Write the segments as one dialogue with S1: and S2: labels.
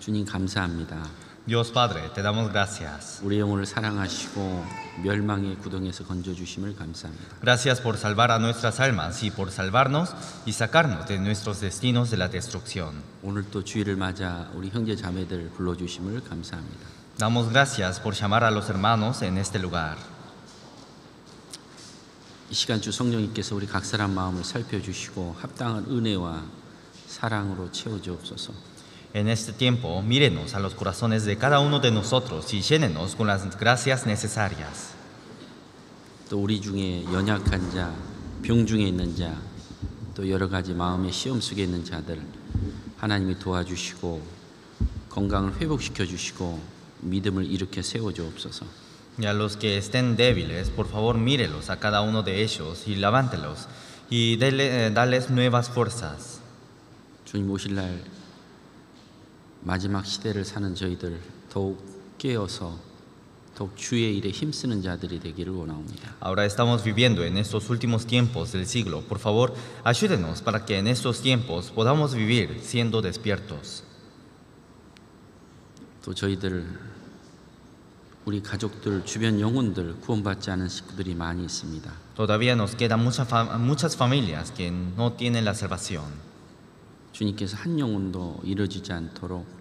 S1: 주님 감사합니다.
S2: Dios Padre, te damos gracias.
S1: 우리 영혼을 사랑하시고 멸망의 구덩이에서 건져주심을 감사합니다.
S2: Gracias por salvar a nuestras almas y por salvarnos y sacarnos de nuestros destinos de la destrucción.
S1: 오늘 또 주일을 맞아 우리 형제 자매들 불러주심을 감사합니다.
S2: Damos gracias por llamar a los hermanos en este lugar.
S1: 이 시간 주 성령님께서 우리 각 사람 마음을 살펴주시고 합당한 은혜와 사랑으로 채워주옵소서.
S2: En este tiempo, mírenos a los corazones de cada uno de nosotros y llénenos con las gracias necesarias.
S1: 또 우리 중에 연약한 자, 병 중에 있는 자, 또 여러 가지 마음의 시험 속에 있는 자들 하나님이 도와주시고 건강을 회복시켜 주시고 믿음을 일으켜 세워 주옵소서.
S2: Y a los que estén débiles, por favor mírelos a cada uno de ellos y levántelos y dales nuevas fuerzas.
S1: 주님 오실 날 마지막 시대를 사는 저희들 더욱 깨어서 더욱 주의 일에 힘쓰는 자들이 되기를 원하옵니다.
S2: Ahora estamos viviendo en estos últimos tiempos del siglo. Por favor, ayúdenos para que en estos tiempos podamos vivir siendo despiertos.
S1: 또 저희들 우리 가족들 주변 영혼들 구원받지 않은 식구들이 많이 있습니다.
S2: Todavía nos quedan muchas familias que no tienen la salvación.
S1: 주님께서 한 영혼도 이루어지지 않도록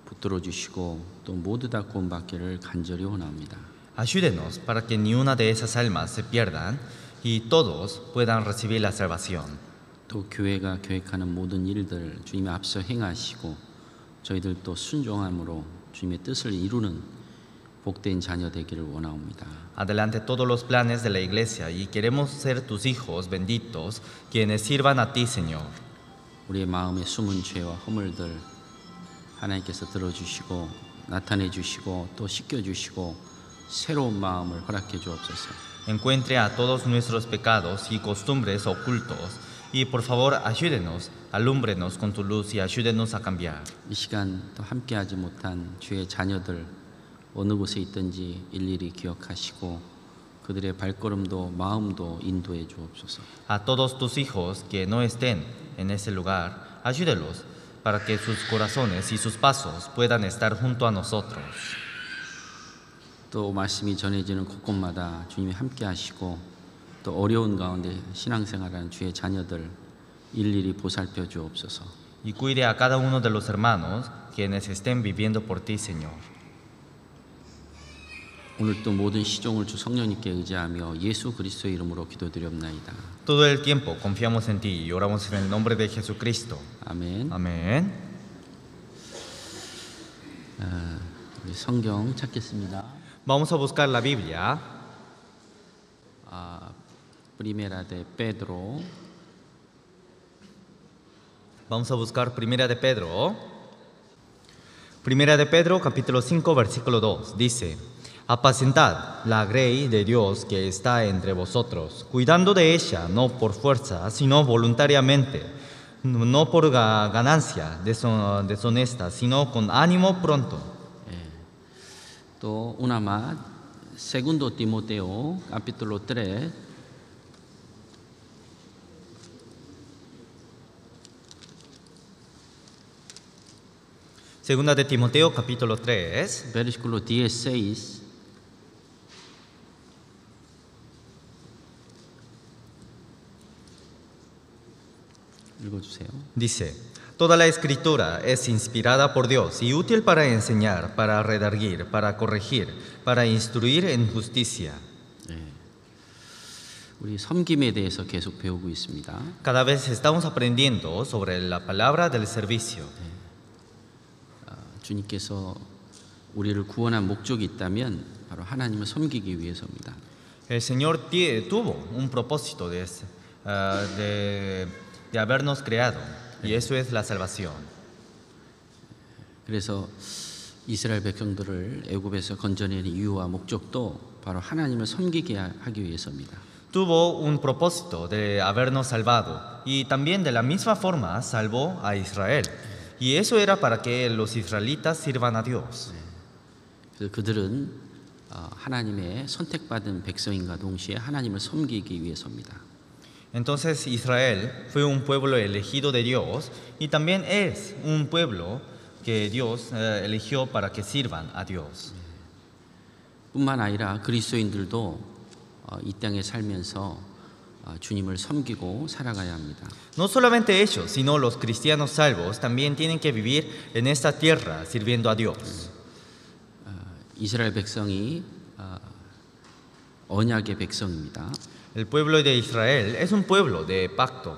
S1: 붙들어 주시고 또 모두 다 구원받기를 간절히 원합니다.
S2: Ayúdenos para que ni una de esas almas se pierdan y todos puedan recibir la salvación.
S1: 또 교회가 계획하는 모든 일들 주님이 앞서 행하시고 저희들도 순종함으로 주님의 뜻을 이루는 복된 자녀 되기를 원하옵니다.
S2: Adelante todos los planes de la iglesia y queremos ser tus hijos benditos quienes sirvan a ti, Señor.
S1: 우리의 마음의 숨은 죄와 허물들 하나님께서 들어주시고 나타내 주시고 또 씻겨 주시고 새로운 마음을 허락해 주옵소서.
S2: Encuentre a todos nuestros pecados y costumbres ocultos y por favor ayúdenos, alúmbrenos con tu luz y ayúdenos a cambiar.
S1: 이 시간 또 함께하지 못한 주의 자녀들 어느 곳에 있든지 일일이 기억하시고 그들의 발걸음도 마음도 인도해 주옵소서.
S2: A todos tus hijos que no estén en ese lugar, ayúdelos para que sus corazones y sus pasos puedan estar junto a nosotros.
S1: 또 말씀이 전해지는 곳곳마다 주님이 함께하시고 또 어려운 가운데 신앙생활하는 주의 자녀들 일일이 보살펴 주옵소서.
S2: Y cuide a cada uno de los hermanos quienes estén viviendo por ti, Señor.
S1: 오늘 또 모든 시종을 주 성령님께 의지하며 예수 그리스도의 이름으로 기도드렸나이다.
S2: Todo el tiempo confiamos en ti y oramos en el nombre de Jesucristo.
S1: 아멘.
S2: Amén.
S1: 우리 성경 찾겠습니다.
S2: Vamos a buscar la Biblia.
S1: Primera de Pedro.
S2: Vamos a buscar Primera de Pedro. Primera de Pedro, capítulo 5, versículo 2. Dice: Apacentad la grey de Dios que está entre vosotros, cuidando de ella, no por fuerza, sino voluntariamente, no por ganancia deshonesta, sino con ánimo pronto.
S1: 또 una más, segundo Timoteo, capítulo 3.
S2: Segunda de Timoteo, capítulo 3.
S1: versículo 16. 읽어주세요.
S2: Dice: Toda la escritura es inspirada por Dios y útil para enseñar, para redarguir, para corregir, para instruir en justicia.
S1: 우리 섬김에 대해서 계속 배우고 있습니다.
S2: Cada vez estamos aprendiendo sobre la palabra del servicio.
S1: 주님께서 우리를 구원한 목적이 있다면 바로 하나님을 섬기기 위해서입니다.
S2: El Señor tuvo un propósito de habernos creado, y eso es la salvación.
S1: 그래서 이스라엘 백성들을 애굽에서 건져낸 이유와 목적도 바로 하나님을 섬기게 하기 위해서입니다.
S2: Tuvo un propósito de habernos salvado y también de la misma forma salvó a Israel. Y eso era para que los israelitas sirvan a Dios.
S1: 그래서 그들은 하나님의 선택받은 백성인과 동시에 하나님을 섬기기 위해서입니다.
S2: Entonces Israel fue un pueblo elegido de Dios y también es un pueblo que Dios eligió para que sirvan a Dios.
S1: 뿐만 아니라 그리스도인들도 이 땅에 살면서 주님을 섬기고 살아가야 합니다.
S2: No solamente ellos, sino los cristianos salvos también tienen que vivir en esta tierra sirviendo a Dios.
S1: 이스라엘 백성이 언약의 백성입니다.
S2: El pueblo de Israel es un pueblo de pacto.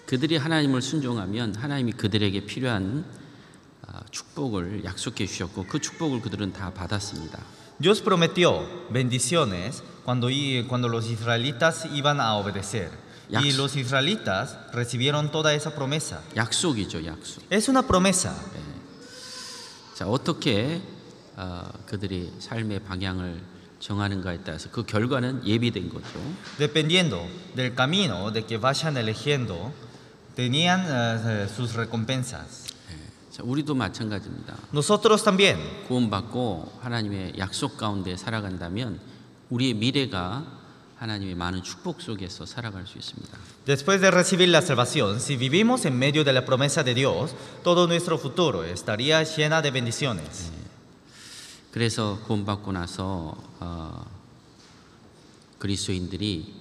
S1: 그들이 하나님을 순종하면 하나님이 그들에게 필요한 축복을 약속해 주셨고 그 축복을 그들은 다 받았습니다.
S2: Dios prometió bendiciones cuando los israelitas iban a obedecer. Y los israelitas recibieron toda esa promesa.
S1: 약속이죠, 약속.
S2: Es una promesa.
S1: 자, 어떻게 그들이 삶의 방향을 정하는가에 따라서 그 결과는 예비된 거죠.
S2: Dependiendo del camino de que vayan eligiendo, tenían sus recompensas.
S1: 자, 우리도 마찬가지입니다.
S2: Nosotros también.
S1: 구원받고 하나님의 약속 가운데 살아간다면 우리의 미래가 하나님의 많은 축복 속에서 살아갈 수 있습니다.
S2: Después de recibir la salvación, si vivimos en medio de la promesa de Dios, todo nuestro futuro estaría llena de bendiciones.
S1: 그래서 구원받고 나서 그리스도인들이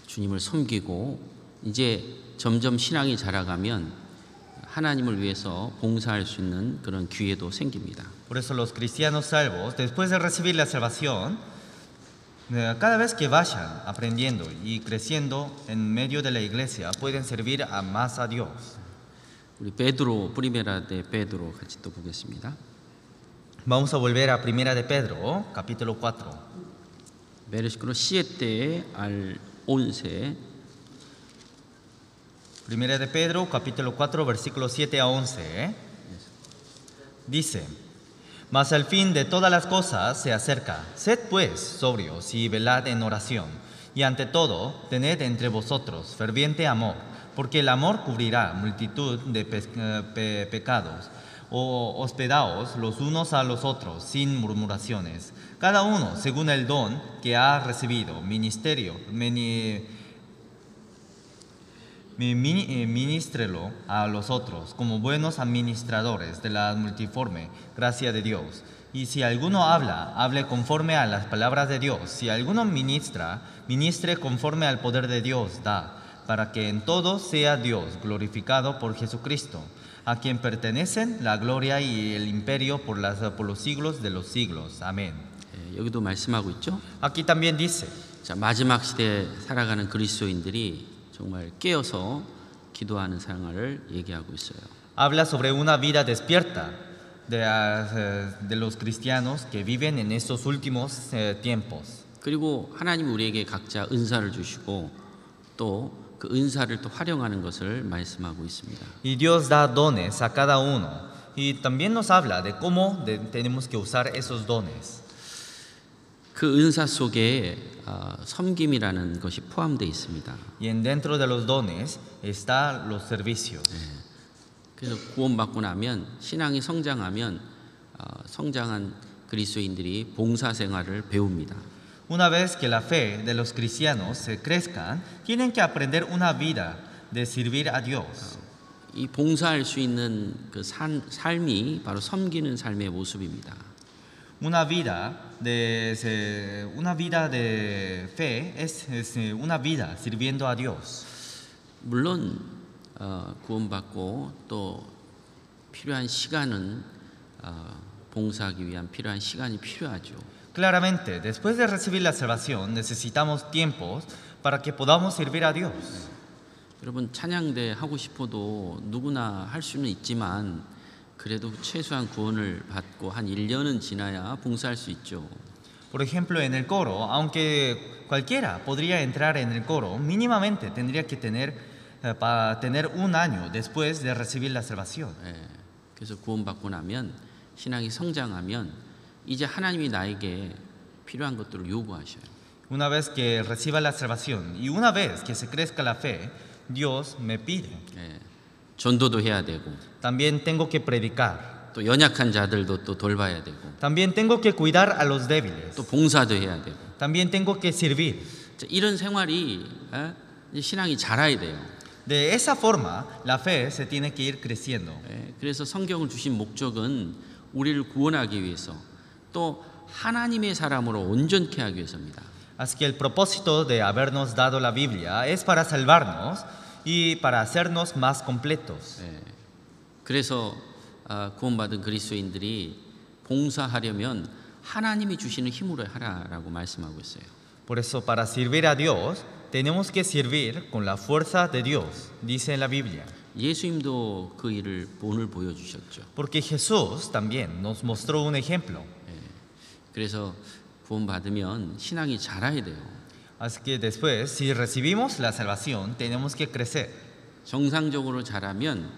S1: 주님을 섬기고 이제 점점 신앙이 자라가면 하나님을 위해서 봉사할 수 있는 그런 기회도 생깁니다.
S2: Por eso los cristianos salvos, después de recibir la salvación, cada vez que vayan aprendiendo y creciendo en medio de la iglesia, pueden servir más a Dios.
S1: 우리 베드로 프리메라 데 베드로 같이 또 보겠습니다.
S2: Vamos a volver a Primera de Pedro, capítulo 4.
S1: 베르시크로 7 al 11.
S2: Primera de Pedro, capítulo 4, versículos 7 a 11. Dice: Mas el fin de todas las cosas se acerca. Sed pues sobrios y velad en oración. Y ante todo, tened entre vosotros ferviente amor, porque el amor cubrirá multitud de pecados. O hospedaos los unos a los otros sin murmuraciones, cada uno según el don que ha recibido, ministrelo a los otros como buenos administradores de la multiforme gracia de Dios. Y si alguno habla, hable conforme a las palabras de Dios. Si alguno ministra, ministre conforme al poder de Dios da, para que en todo sea Dios glorificado por Jesucristo, a quien pertenecen la gloria y el imperio por los siglos de los siglos. Amén.
S1: 여기도 말씀하고 있죠.
S2: Aquí también dice:
S1: 자, 마지막 시대에 살아가는 그리스도인들이 정말 깨어서 기도하는 생활을 얘기하고 있어요.
S2: Habla sobre una vida despierta de los cristianos que viven en estos últimos tiempos.
S1: 그리고 하나님 우리에게 각자 은사를 주시고 또 그 은사를 또 활용하는 것을 말씀하고 있습니다.
S2: Y Dios da dones a cada uno. Y también nos habla de cómo tenemos que usar esos dones.
S1: 그 은사 속에 섬김이라는 것이 포함되어 있습니다.
S2: Y dentro de los dones está los servicios.
S1: 그래서 구원받고 나면 신앙이 성장하면 성장한 그리스도인들이 봉사 생활을 배웁니다.
S2: Una vez que la fe de los cristianos se crezcan, tienen que aprender una vida de servir a Dios.
S1: 이 봉사할 수 있는 그 삶이 바로 섬기는 삶의 모습입니다.
S2: Una vida de fe es una vida sirviendo a Dios.
S1: 물론 구원받고 또 필요한 시간은 봉사하기 위한 필요한 시간이 필요하죠.
S2: Claramente, después de recibir la salvación, necesitamos tiempos para que podamos servir a Dios.
S1: 여러분 찬양대 하고 싶어도 누구나 할 수는 있지만 그래도 최소한 구원을 받고 한 1년은 지나야 봉사할 수 있죠.
S2: Por ejemplo, en el coro, aunque cualquiera podría entrar en el coro, mínimamente tendría que tener un año después de recibir la salvación.
S1: 그래서 구원받고 나면 신앙이 성장하면 이제 하나님이 나에게 필요한 것들을 요구하셔요.
S2: Una vez que reciba la salvación y una vez que se crezca la fe, Dios me pide.
S1: 전도도 해야 되고
S2: También tengo que predicar.
S1: 또 연약한 자들도 또 돌봐야 되고
S2: También tengo que cuidar a los débiles.
S1: 또 봉사도 해야 되고
S2: También tengo que servir.
S1: 이런 생활이 이제 신앙이 자라야 돼요.
S2: De esa forma, la fe se tiene que ir creciendo.
S1: 그래서 성경을 주신 목적은 우리를 구원하기 위해서 또 하나님의 사람으로 온전케 하기 위해서입니다.
S2: Así que el propósito de habernos dado la Biblia es para salvarnos y para hacernos más completos.
S1: 그래서 구원받은 그리스도인들이 봉사하려면 하나님이 주시는 힘으로 하라라고 말씀하고 있어요.
S2: Por eso, para servir a Dios, tenemos que servir con la fuerza de Dios, dice en la Biblia.
S1: 예수님도 그 일을 오늘 보여주셨죠.
S2: Porque Jesús también nos mostró un ejemplo.
S1: 그래서 구원받으면 신앙이 자라야 돼요.
S2: Así que después, si recibimos la salvación, tenemos que crecer.
S1: 정상적으로 자라면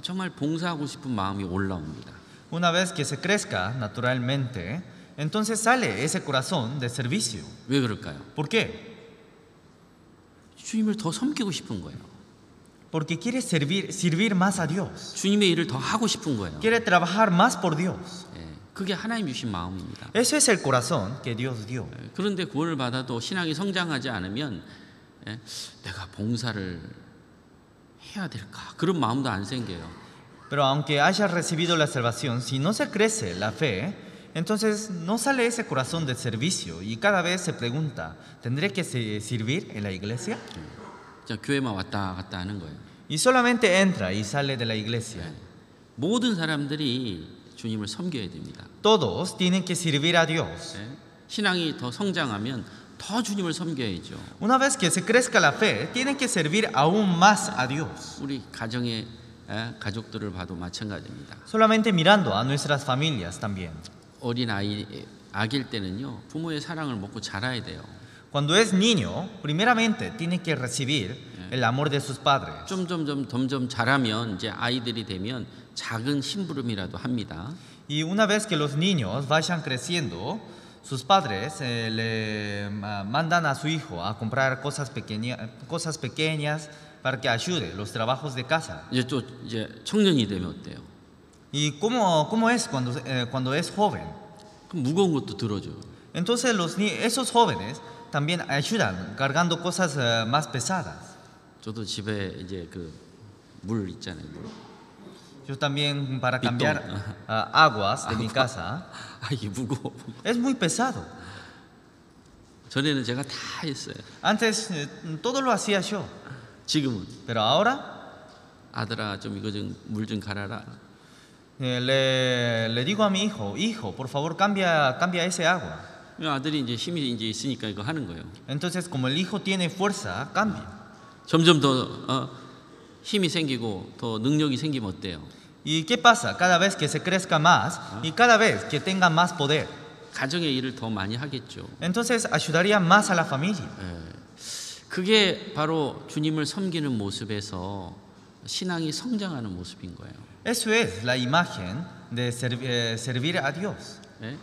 S1: 정말 봉사하고 싶은 마음이 올라옵니다.
S2: Una vez que se crezca naturalmente, entonces sale ese corazón de servicio.
S1: 왜 그럴까요?
S2: ¿Por qué?
S1: 주님을 더 섬기고 싶은 거예요.
S2: Porque quiere servir más a Dios.
S1: 주님의 일을 더 하고 싶은 거예요.
S2: Quiere trabajar más por Dios.
S1: 그게 하나님 주신 마음입니다.
S2: Eso es el corazón que Dios dio.
S1: 그런데 구원을 받아도 신앙이 성장하지 않으면 내가 봉사를 해야 될까? 그런 마음도 안 생겨요.
S2: Pero aunque haya recibido la salvación, si no se crece la fe, entonces no sale ese corazón de servicio y cada vez se pregunta, ¿tendré que servir en la iglesia?
S1: 교회만 왔다 갔다 하는 거예요.
S2: Y solamente entra y sale de la iglesia.
S1: 모든 사람들이 주님을 섬겨야 됩니다.
S2: Todos tienen que servir a Dios.
S1: 신앙이 더 성장하면 더 주님을 섬겨야죠.
S2: Una vez que se crezca la fe, tienen que servir aún más a Dios.
S1: 우리 가정의 가족들을 봐도 마찬가지입니다.
S2: Solamente mirando a nuestras familias también.
S1: 어린 아기일 때는요, 부모의 사랑을 먹고 자라야 돼요.
S2: Cuando es niño, primeramente tiene que recibir el amor de sus padres.
S1: 점점 자라면 이제 아이들이 되면 작은 심부름이라도 합니다.
S2: Y una vez que los niños vayan creciendo, sus padres le mandan a su hijo a comprar cosas pequeñas para que ayude los trabajos de casa.
S1: 이제 청년이 되면 어때요?
S2: ¿Y cómo es cuando es joven?
S1: 그럼 무거운 것도 들어줘.
S2: Entonces esos jóvenes también ayudan cargando cosas más pesadas.
S1: 저도 집에 이제 그 물 있잖아요. 물.
S2: Yo también para cambiar aguas de mi casa.
S1: 이게 무거워.
S2: Es muy pesado.
S1: 전에는 제가 다 했어요.
S2: Antes todo lo hacía yo.
S1: 지금은
S2: Pero ahora
S1: 아들아 좀 이거 좀 물 좀 갈아라.
S2: le digo a mi hijo, por favor cambia ese agua.
S1: 아들이 이제 힘이 이제 있으니까 이거 하는 거예요.
S2: Entonces como el hijo tiene fuerza, cambia.
S1: 점점 더 힘이 생기고 더 능력이 생기면 어때요?
S2: ¿Y qué pasa? Cada vez que se crezca más y cada vez que tenga más poder,
S1: 가정의 일을 더 많이 하겠죠.
S2: entonces ayudaría más a la familia.
S1: 그게 바로 주님을 섬기는 모습에서 신앙이 성장하는 모습인 거예요.
S2: Eso es la imagen de servir a Dios.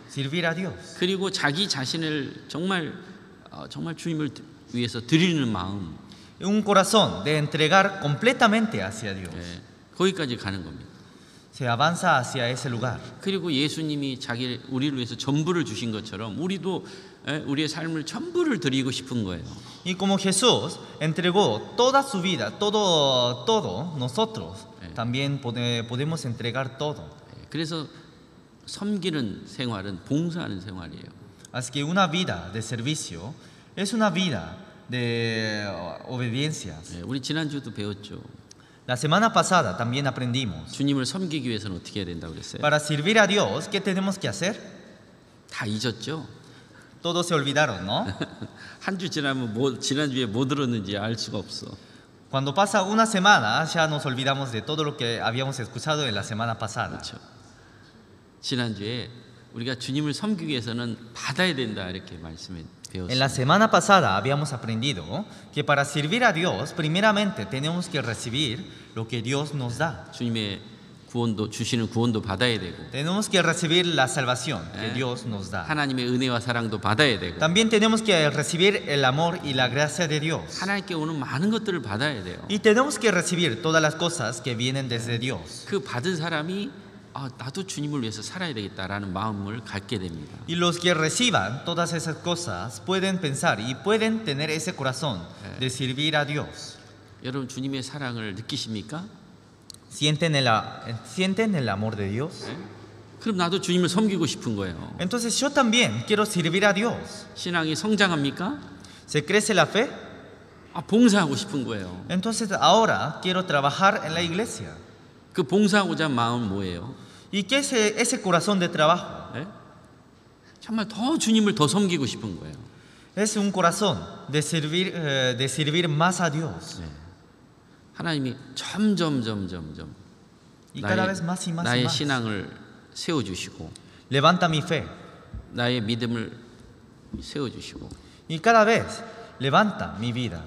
S2: Servir a Dios.
S1: 그리고 자기 자신을 정말 주님을 위해서 드리는 마음.
S2: Un corazón de entregar completamente hacia Dios.
S1: 거기까지 가는 겁니다.
S2: Se avanza hacia ese lugar.
S1: 그리고 예수님이 우리를 위해서 전부를 주신 것처럼 우리도 우리의 삶을 전부를 드리고 싶은 거예요.
S2: Y como Jesús entregó toda su vida, todo, nosotros también podemos entregar todo.
S1: 그래서 섬기는 생활은 봉사하는 생활이에요.
S2: Así que una vida de servicio es una vida de obediencias.
S1: 우리 지난주도 배웠죠.
S2: La semana pasada también aprendimos.
S1: 주님을 섬기기 위해서는 어떻게 해야 된다고 그랬어요?
S2: Para servir a Dios, ¿qué tenemos que hacer?
S1: 다 잊었죠?
S2: Todos se olvidaron, ¿no?
S1: 한 주 지나면 지난주에 뭐 들었는지 알 수가 없어.
S2: Cuando pasa una semana, ya nos olvidamos de todo lo que habíamos escuchado en la semana pasada.
S1: 그렇죠. 지난주에 우리가 주님을 섬기기 위해서는 받아야 된다 이렇게 말씀해 배웠어요.
S2: En la semana pasada habíamos aprendido que para servir a Dios, primeramente tenemos que recibir lo que Dios nos da.
S1: 주님의 주시는 구원도 받아야 되고.
S2: Tenemos que recibir la salvación que Dios nos da.
S1: 하나님의 은혜와 사랑도 받아야 되고.
S2: También tenemos que recibir el amor y la gracia de Dios.
S1: 하나님께 오는 많은 것들을 받아야 돼요.
S2: Y tenemos que recibir todas las cosas que vienen desde Dios.
S1: 그 받은 사람이 나도 주님을 위해서 살아야 되겠다라는 마음을 갖게 됩니다.
S2: Y los que reciban todas esas cosas pueden pensar y pueden tener ese corazón de servir a Dios.
S1: 여러분 주님의 사랑을 느끼십니까?
S2: ¿Sienten el amor de Dios?
S1: 그럼 나도 주님을 섬기고 싶은 거예요.
S2: Entonces yo también quiero servir a Dios.
S1: 신앙이 성장합니까?
S2: ¿Se crece la fe?
S1: 봉사하고 싶은 거예요.
S2: Entonces ahora quiero trabajar en la iglesia.
S1: 그 봉사하고자 한 마음은 뭐예요?
S2: ¿Y qué es ese corazón de trabajo?
S1: 네? 정말 더 주님을 더 섬기고 싶은 거예요.
S2: Es un corazón de servir más a Dios.
S1: 하나님이 점점
S2: Y cada vez más y más y
S1: 나의
S2: más.
S1: 신앙을 세워주시고
S2: Levanta mi fe.
S1: 나의 믿음을 세워주시고
S2: Y cada vez levanta mi vida.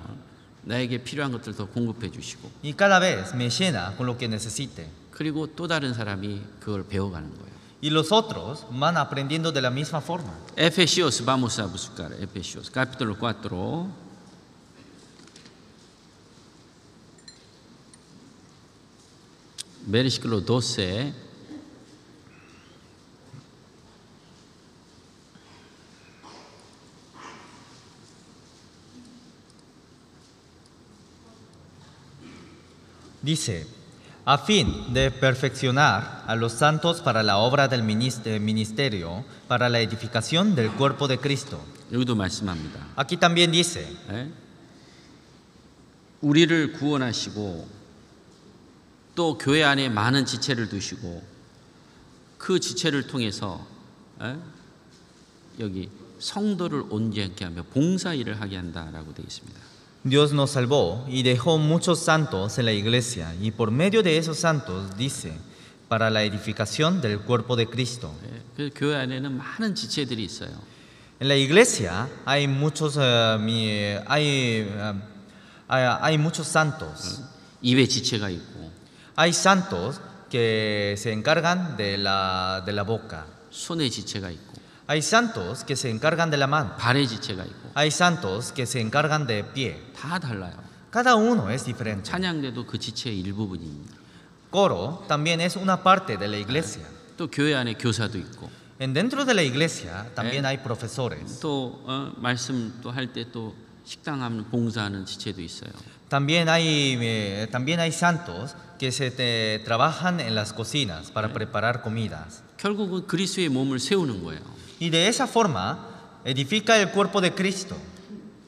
S1: 나에게 필요한 것들 더 공급해 주시고
S2: Y cada vez me llena con lo que necesite.
S1: 그리고 또 다른 사람이 그걸 배워가는 거예요.
S2: Y los otros van aprendiendo de la misma forma.
S1: Efesios, vamos a buscar Efesios, capítulo 4. Versículo 12.
S2: Dice, a fin de perfeccionar a los santos para la obra del ministerio, para la edificación del cuerpo de Cristo.
S1: 여기도 말씀합니다.
S2: Aquí también dice,
S1: 예? 우리를 구원하시고 또 교회 안에 많은 지체를 두시고 그 지체를 통해서 예? 여기 성도를 온전케 하며 봉사 일을 하게 한다라고 되어 있습니다.
S2: Dios nos salvó y dejó muchos santos en la iglesia, y por medio de esos santos, dice, para la edificación del cuerpo de Cristo.
S1: 예, 그 교회 안에는 많은 지체들이 있어요.
S2: En la iglesia hay muchos santos.
S1: 입의 지체가 있고
S2: Hay santos que se encargan de la boca.
S1: 손의 지체가 있고
S2: Hay santos que se encargan de la mano.
S1: 발의 지체가 있고
S2: Hay santos que se encargan de pie.
S1: 다 달라요.
S2: Cada uno es diferente.
S1: 찬양대도 그 지체의 일부분입니다.
S2: Coro también es una parte de la iglesia.
S1: 또 교회 안에 교사도 있고
S2: Dentro de la iglesia también hay profesores.
S1: 또 말씀 또 할 때 또 식당하는 봉사하는 지체도 있어요.
S2: También hay santos que trabajan en las cocinas para preparar comidas.
S1: 결국은 그리스도의 몸을 세우는 거예요.
S2: Y de esa forma edifica el cuerpo de Cristo.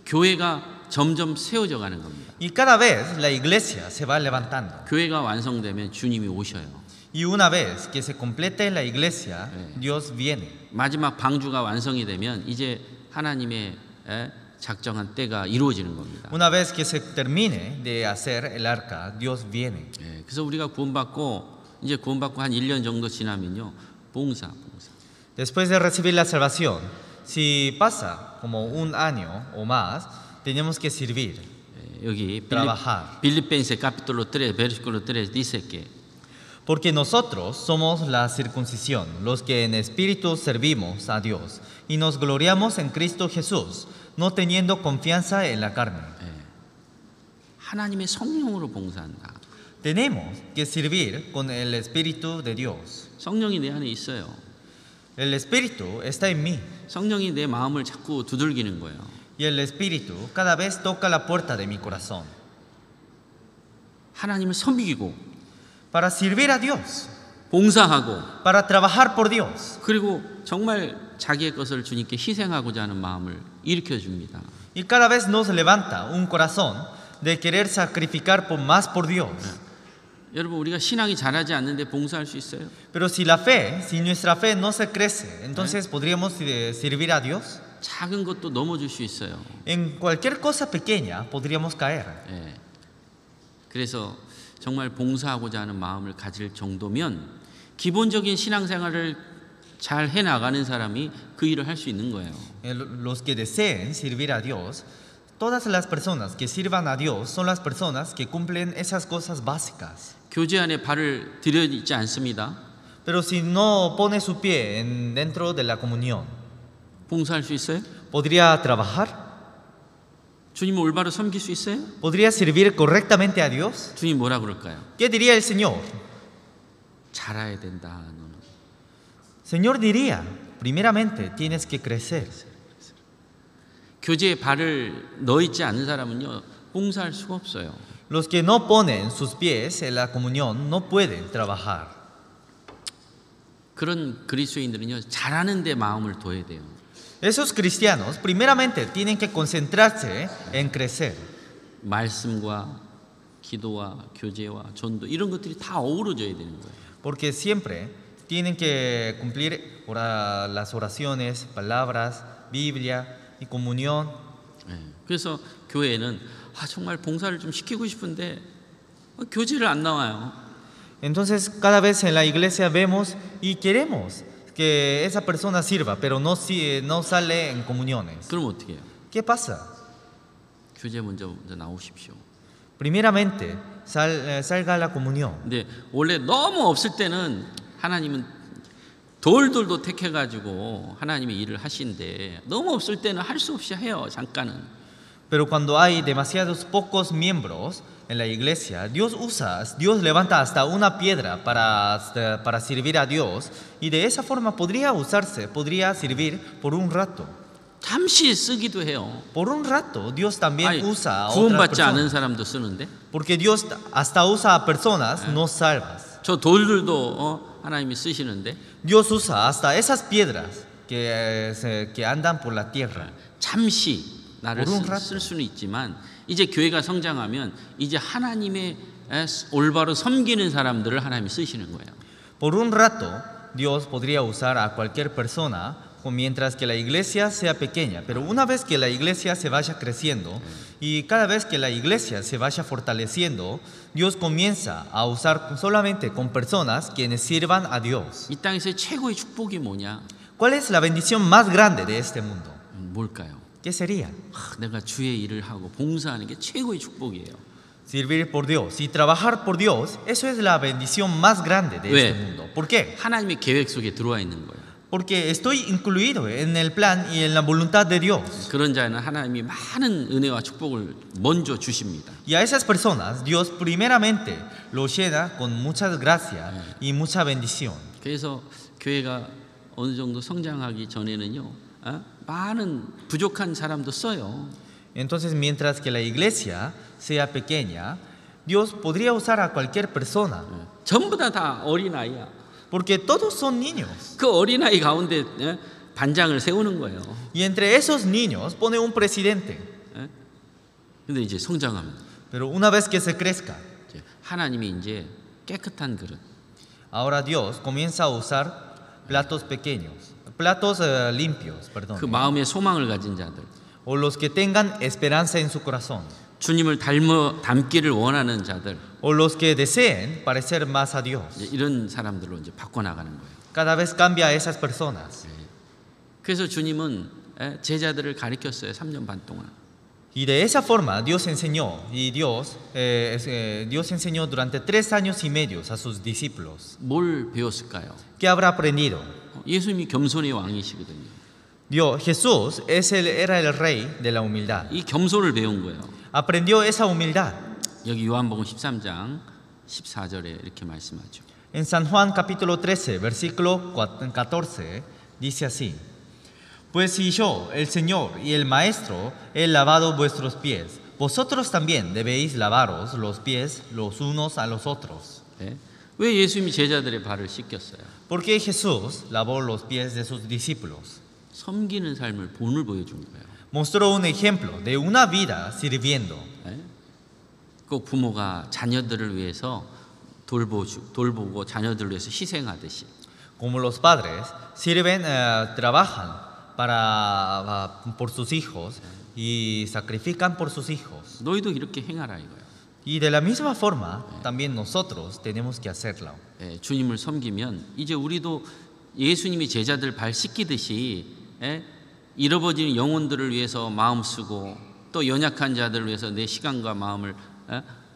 S1: 교회가 점점 세워져 가는 겁니다.
S2: Y cada vez la iglesia se va levantando.
S1: 교회가 완성되면 주님이 오셔요.
S2: Y una vez que se complete la iglesia, Dios viene.
S1: 마지막 방주가 완성이 되면 이제 하나님의 작정한 때가 이루어지는 겁니다.
S2: Una vez que se termine de hacer el arca, Dios viene.
S1: 그래서 우리가 구원받고 한 1년 정도 지나면요. 봉사.
S2: Después de recibir la salvación, si pasa como un año o más, tenemos que servir.
S1: 여기
S2: trabajar.
S1: Filipenses capítulo 3, versículo 3 dice que
S2: Porque nosotros somos la circuncisión, los que en espíritu servimos a Dios y nos gloriamos en Cristo Jesús, no teniendo confianza en la carne.
S1: 하나님의 성령으로 봉사한다.
S2: Tenemos que servir con el Espíritu de Dios.
S1: 성령이 내 안에 있어요.
S2: El Espíritu está en mí
S1: 성령이 내 마음을 자꾸 두들기는 거예요.
S2: y el Espíritu cada vez toca la puerta de mi corazón
S1: 하나님을 섬기고
S2: para servir a Dios,
S1: 봉사하고
S2: para trabajar por Dios.
S1: 그리고 정말 자기의 것을 주님께 희생하고자 하는 마음을 일으켜 줍니다.
S2: Y cada vez nos levanta un corazón de querer sacrificar más por Dios.
S1: 여러분 우리가 신앙이 자라지 않는데 봉사할 수 있어요?
S2: Pero si nuestra fe no se crece, entonces podríamos servir a Dios.
S1: 작은 것도 넘어질 수 있어요.
S2: En cualquier cosa pequeña podríamos caer.
S1: 그래서 정말 봉사하고자 하는 마음을 가질 정도면 기본적인 신앙생활을 잘 해나가는 사람이 그 일을 할 수 있는 거예요.
S2: Los que deseen servir a Dios, todas las personas que sirvan a Dios son las personas que cumplen esas cosas básicas.
S1: 교제 안에 발을 들여있지 않습니다.
S2: Pero si no pone su pie dentro de la comunión,
S1: 봉사할 수 있어요?
S2: ¿podría trabajar?
S1: 주님을 올바로 섬길 수 있어요?
S2: ¿Podría servir correctamente a Dios?
S1: 주님 뭐라 그럴까요?
S2: ¿Qué diría el Señor?
S1: 자라야 된다. 너는.
S2: Señor diría, primeramente tienes que crecer.
S1: 교제에 발을 넣어 있지 않는 사람은요 봉사할 수가 없어요.
S2: Los que no ponen sus pies en la comunión no pueden trabajar.
S1: 그런 그리스도인들은요, 잘하는 데 마음을 둬야 돼요.
S2: Esos cristianos primeramente tienen que concentrarse en crecer.
S1: 말씀과 기도와 교제와 전도 이런 것들이 다 어우러져야 되는 거예요.
S2: Porque siempre tienen que cumplir las oraciones, palabras, Biblia y comunión.
S1: 예, 그래서 교회에는 정말 봉사를 좀 시키고 싶은데 교제를 안 나와요.
S2: Entonces cada vez en la iglesia vemos y queremos que esa persona sirva, pero no sale en comuniones.
S1: 그럼 어떻게 해요?
S2: ¿Qué pasa?
S1: 교제 먼저 나오십시오.
S2: Primeramente, salga a la comunión.
S1: 근데 원래 너무 없을 때는 하나님은 돌돌도 택해가지고 하나님의 일을 하신데 너무 없을 때는 할 수 없이 해요. 잠깐은.
S2: Pero cuando hay demasiados pocos miembros en la iglesia, Dios levanta hasta una piedra para servir a Dios, y de esa forma podría servir por un rato.
S1: 잠시 쓰기도 해요.
S2: Por un rato, Dios también usa a otras
S1: 구원받지 않은
S2: personas.
S1: 사람도 쓰는데.
S2: Porque Dios hasta usa a personas no salvas.
S1: 저 돌들도 하나님이 쓰시는데.
S2: Dios usa hasta esas piedras que andan por la tierra.
S1: 잠시 나를 쓸 수는 있지만 이제 교회가 성장하면 이제 하나님의 올바로 섬기는 사람들을 하나님이 쓰시는 거예요.
S2: Por un rato, Dios podría usar a cualquier persona mientras que la iglesia sea pequeña, pero una vez que la iglesia se vaya creciendo y cada vez que la iglesia se vaya fortaleciendo, Dios comienza a usar solamente con personas quienes sirvan a Dios.
S1: 이 땅에서의 최고의 축복이 뭐냐?
S2: ¿Cuál es la bendición más grande de este mundo?
S1: 뭘까요?
S2: ¿Qué sería?
S1: 내가 주의 일을 하고 봉사하는 게 최고의 축복이에요.
S2: Servir por Dios y trabajar por Dios, eso es la bendición más grande de este mundo. ¿Por qué?
S1: 하나님의 계획 속에 들어와 있는 거예요.
S2: Porque estoy incluido en el plan y en la voluntad de Dios.
S1: 그런 자에는 하나님이 많은 은혜와 축복을 먼저 주십니다.
S2: Y a esas personas Dios primeramente los llena con muchas gracias y mucha bendición.
S1: 그래서 교회가 어느 정도 성장하기 전에는요, 많은 부족한 사람도 써요.
S2: Entonces, mientras que la iglesia sea pequeña, Dios podría usar a cualquier persona.
S1: 전부 다 어린아이야.
S2: Porque todos son niños.
S1: 그 어린아이 가운데 반장을 세우는 거예요.
S2: Y entre esos niños pone un presidente.
S1: 근데 이제 성장하면
S2: Pero una vez que se crezca,
S1: 하나님이 이제 깨끗한 그릇.
S2: ahora Dios comienza a usar platos pequeños, platos limpios, perdón.
S1: 그 마음에 소망을 가진 자들.
S2: O los que tengan esperanza en su corazón.
S1: 주님을 닮기를 원하는 자들.
S2: O los que deseen parecer más a Dios.
S1: 이런 사람들로 이제 바꿔 나가는 거예요.
S2: Cada vez cambia a esas personas.
S1: 그래서 주님은 제자들을 가르쳤어요. 3년 반 동안.
S2: Y de esa forma Dios enseñó, y Dios enseñó durante 3 años y medio a sus discípulos.
S1: 뭘 배웠을까요?
S2: ¿Qué habrá aprendido?
S1: 예수님이 겸손의 왕이시거든요.
S2: Jesús era el rey de la humildad.
S1: 이 겸손을 배운 거예요.
S2: Aprendió esa humildad.
S1: 여기 요한복음 13장 14절에 이렇게 말씀하죠.
S2: En San Juan capítulo 13, versículo 14, dice así: Pues si yo, el Señor y el Maestro, he lavado vuestros pies, vosotros también debéis lavaros los pies los unos a los otros.
S1: 네? 왜 예수님이 제자들의 발을 씻겼어요?
S2: Porque Jesús lavó los pies de sus discípulos.
S1: 섬기는 삶을 본을 보여준 거예요.
S2: Mostró un ejemplo de una vida sirviendo.
S1: 네? 꼭 부모가 자녀들을 위해서 돌보고 자녀들을 위해서 희생하듯이.
S2: Como los padres sirven, trabajan por sus hijos y sacrifican por sus hijos.
S1: 너희도 이렇게 행하라 이거예요.
S2: Y de la misma forma, también nosotros tenemos que hacerlo.
S1: 주님을 섬기면 이제 우리도 예수님이 제자들 발 씻기듯이 잃어버리는 영혼들을 위해서 마음 쓰고 또 연약한 자들을 위해서 내 시간과 마음을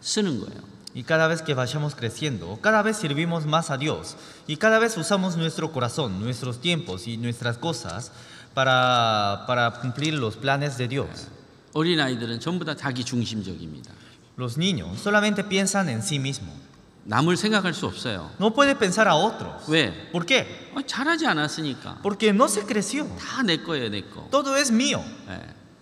S1: 쓰는 거예요.
S2: Y cada vez que vayamos creciendo, cada vez servimos más a Dios y cada vez usamos nuestro corazón, nuestros tiempos y nuestras cosas para cumplir los planes de Dios.
S1: 어린아이들은 전부 다 자기 중심적입니다.
S2: Los niños solamente piensan en sí mismos.
S1: 남을 생각할 수 없어요.
S2: No puede pensar a otros.
S1: 왜?
S2: ¿Por qué?
S1: 잘하지 않았으니까.
S2: Porque no se creció.
S1: 다 내 거예요, 내 거.
S2: Todo es mío.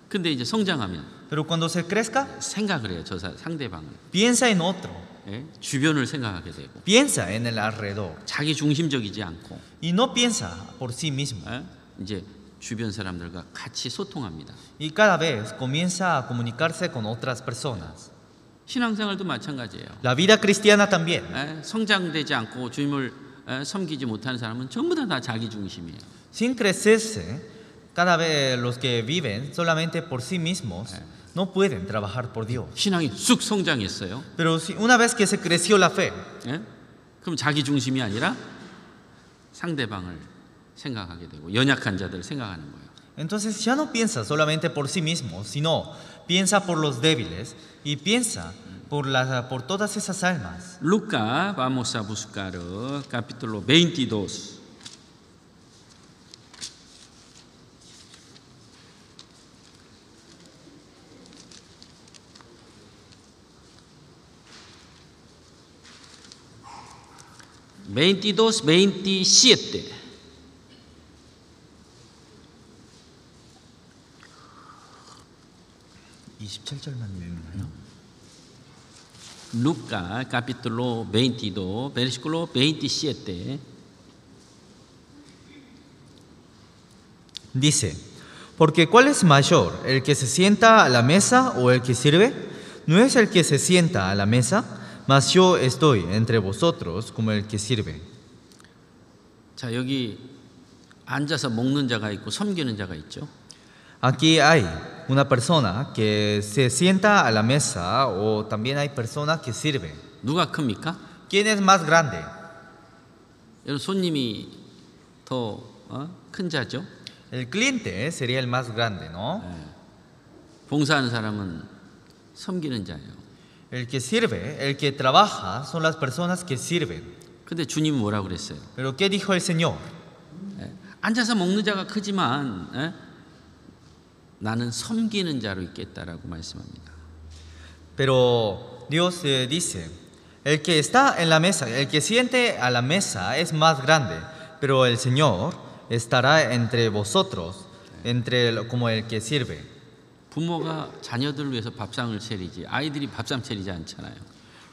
S1: 근데 이제 성장하면
S2: Pero cuando se crezca,
S1: 생각을 해요. 저 상대방을.
S2: piensa en otro,
S1: 예? 주변을 생각하게 되고
S2: piensa en el alrededor
S1: 자기 중심적이지 않고
S2: y no piensa por sí mismo.
S1: 예? 이제 주변 사람들과 같이 소통합니다.
S2: Y cada vez comienza a comunicarse con otras personas.
S1: 신앙생활도 마찬가지예요.
S2: La vida cristiana también.
S1: 예? 성장되지 않고 주님을 섬기지 못하는 사람은 전부 다 자기 중심이에요.
S2: Sin crecerse, cada vez los que viven solamente por sí mismos no pueden trabajar por Dios.
S1: 신앙이 쑥 성장했어요.
S2: Pero una vez que se creció la fe,
S1: 예? 그럼 자기 중심이 아니라 상대방을 생각하게 되고 연약한 자들을 생각하는 거예요.
S2: entonces ya no piensa solamente por sí mismo, sino piensa por los débiles y piensa por todas esas almas.
S1: Lucas, vamos a buscar capítulo 22. (22, 27) Lucas capítulo 22 versículo 27
S2: Dice, porque ¿cuál es mayor, el que se sienta a la mesa o el que sirve? ¿No es el que se sienta a la mesa? Mas yo estoy entre vosotros como el que sirve.
S1: 자, 여기 앉아서 먹는 자가 있고 섬기는 자가 있죠.
S2: Aquí hay una persona que se sienta a la mesa o también hay personas que sirven.
S1: 누가 큽니까?
S2: ¿Quién es más grande?
S1: 여러분 손님이 더 큰 자죠.
S2: El cliente sería el más grande, ¿no?
S1: 봉사하는 사람은 섬기는 자예요.
S2: El que sirve, el que trabaja son las personas que sirven.
S1: 근데 주님은 뭐라고 그랬어요?
S2: Pero ¿qué dijo el Señor?
S1: 앉아서 먹는 자가 크지만 나는 섬기는 자로 있겠다라고 말씀합니다.
S2: Pero Dios dice, el que está en la mesa, el que siente a la mesa es más grande, pero el Señor estará entre vosotros, como el que sirve.
S1: 부모가 자녀들을 위해서 밥상을 차리지 아이들이 밥상 차리지 않잖아요.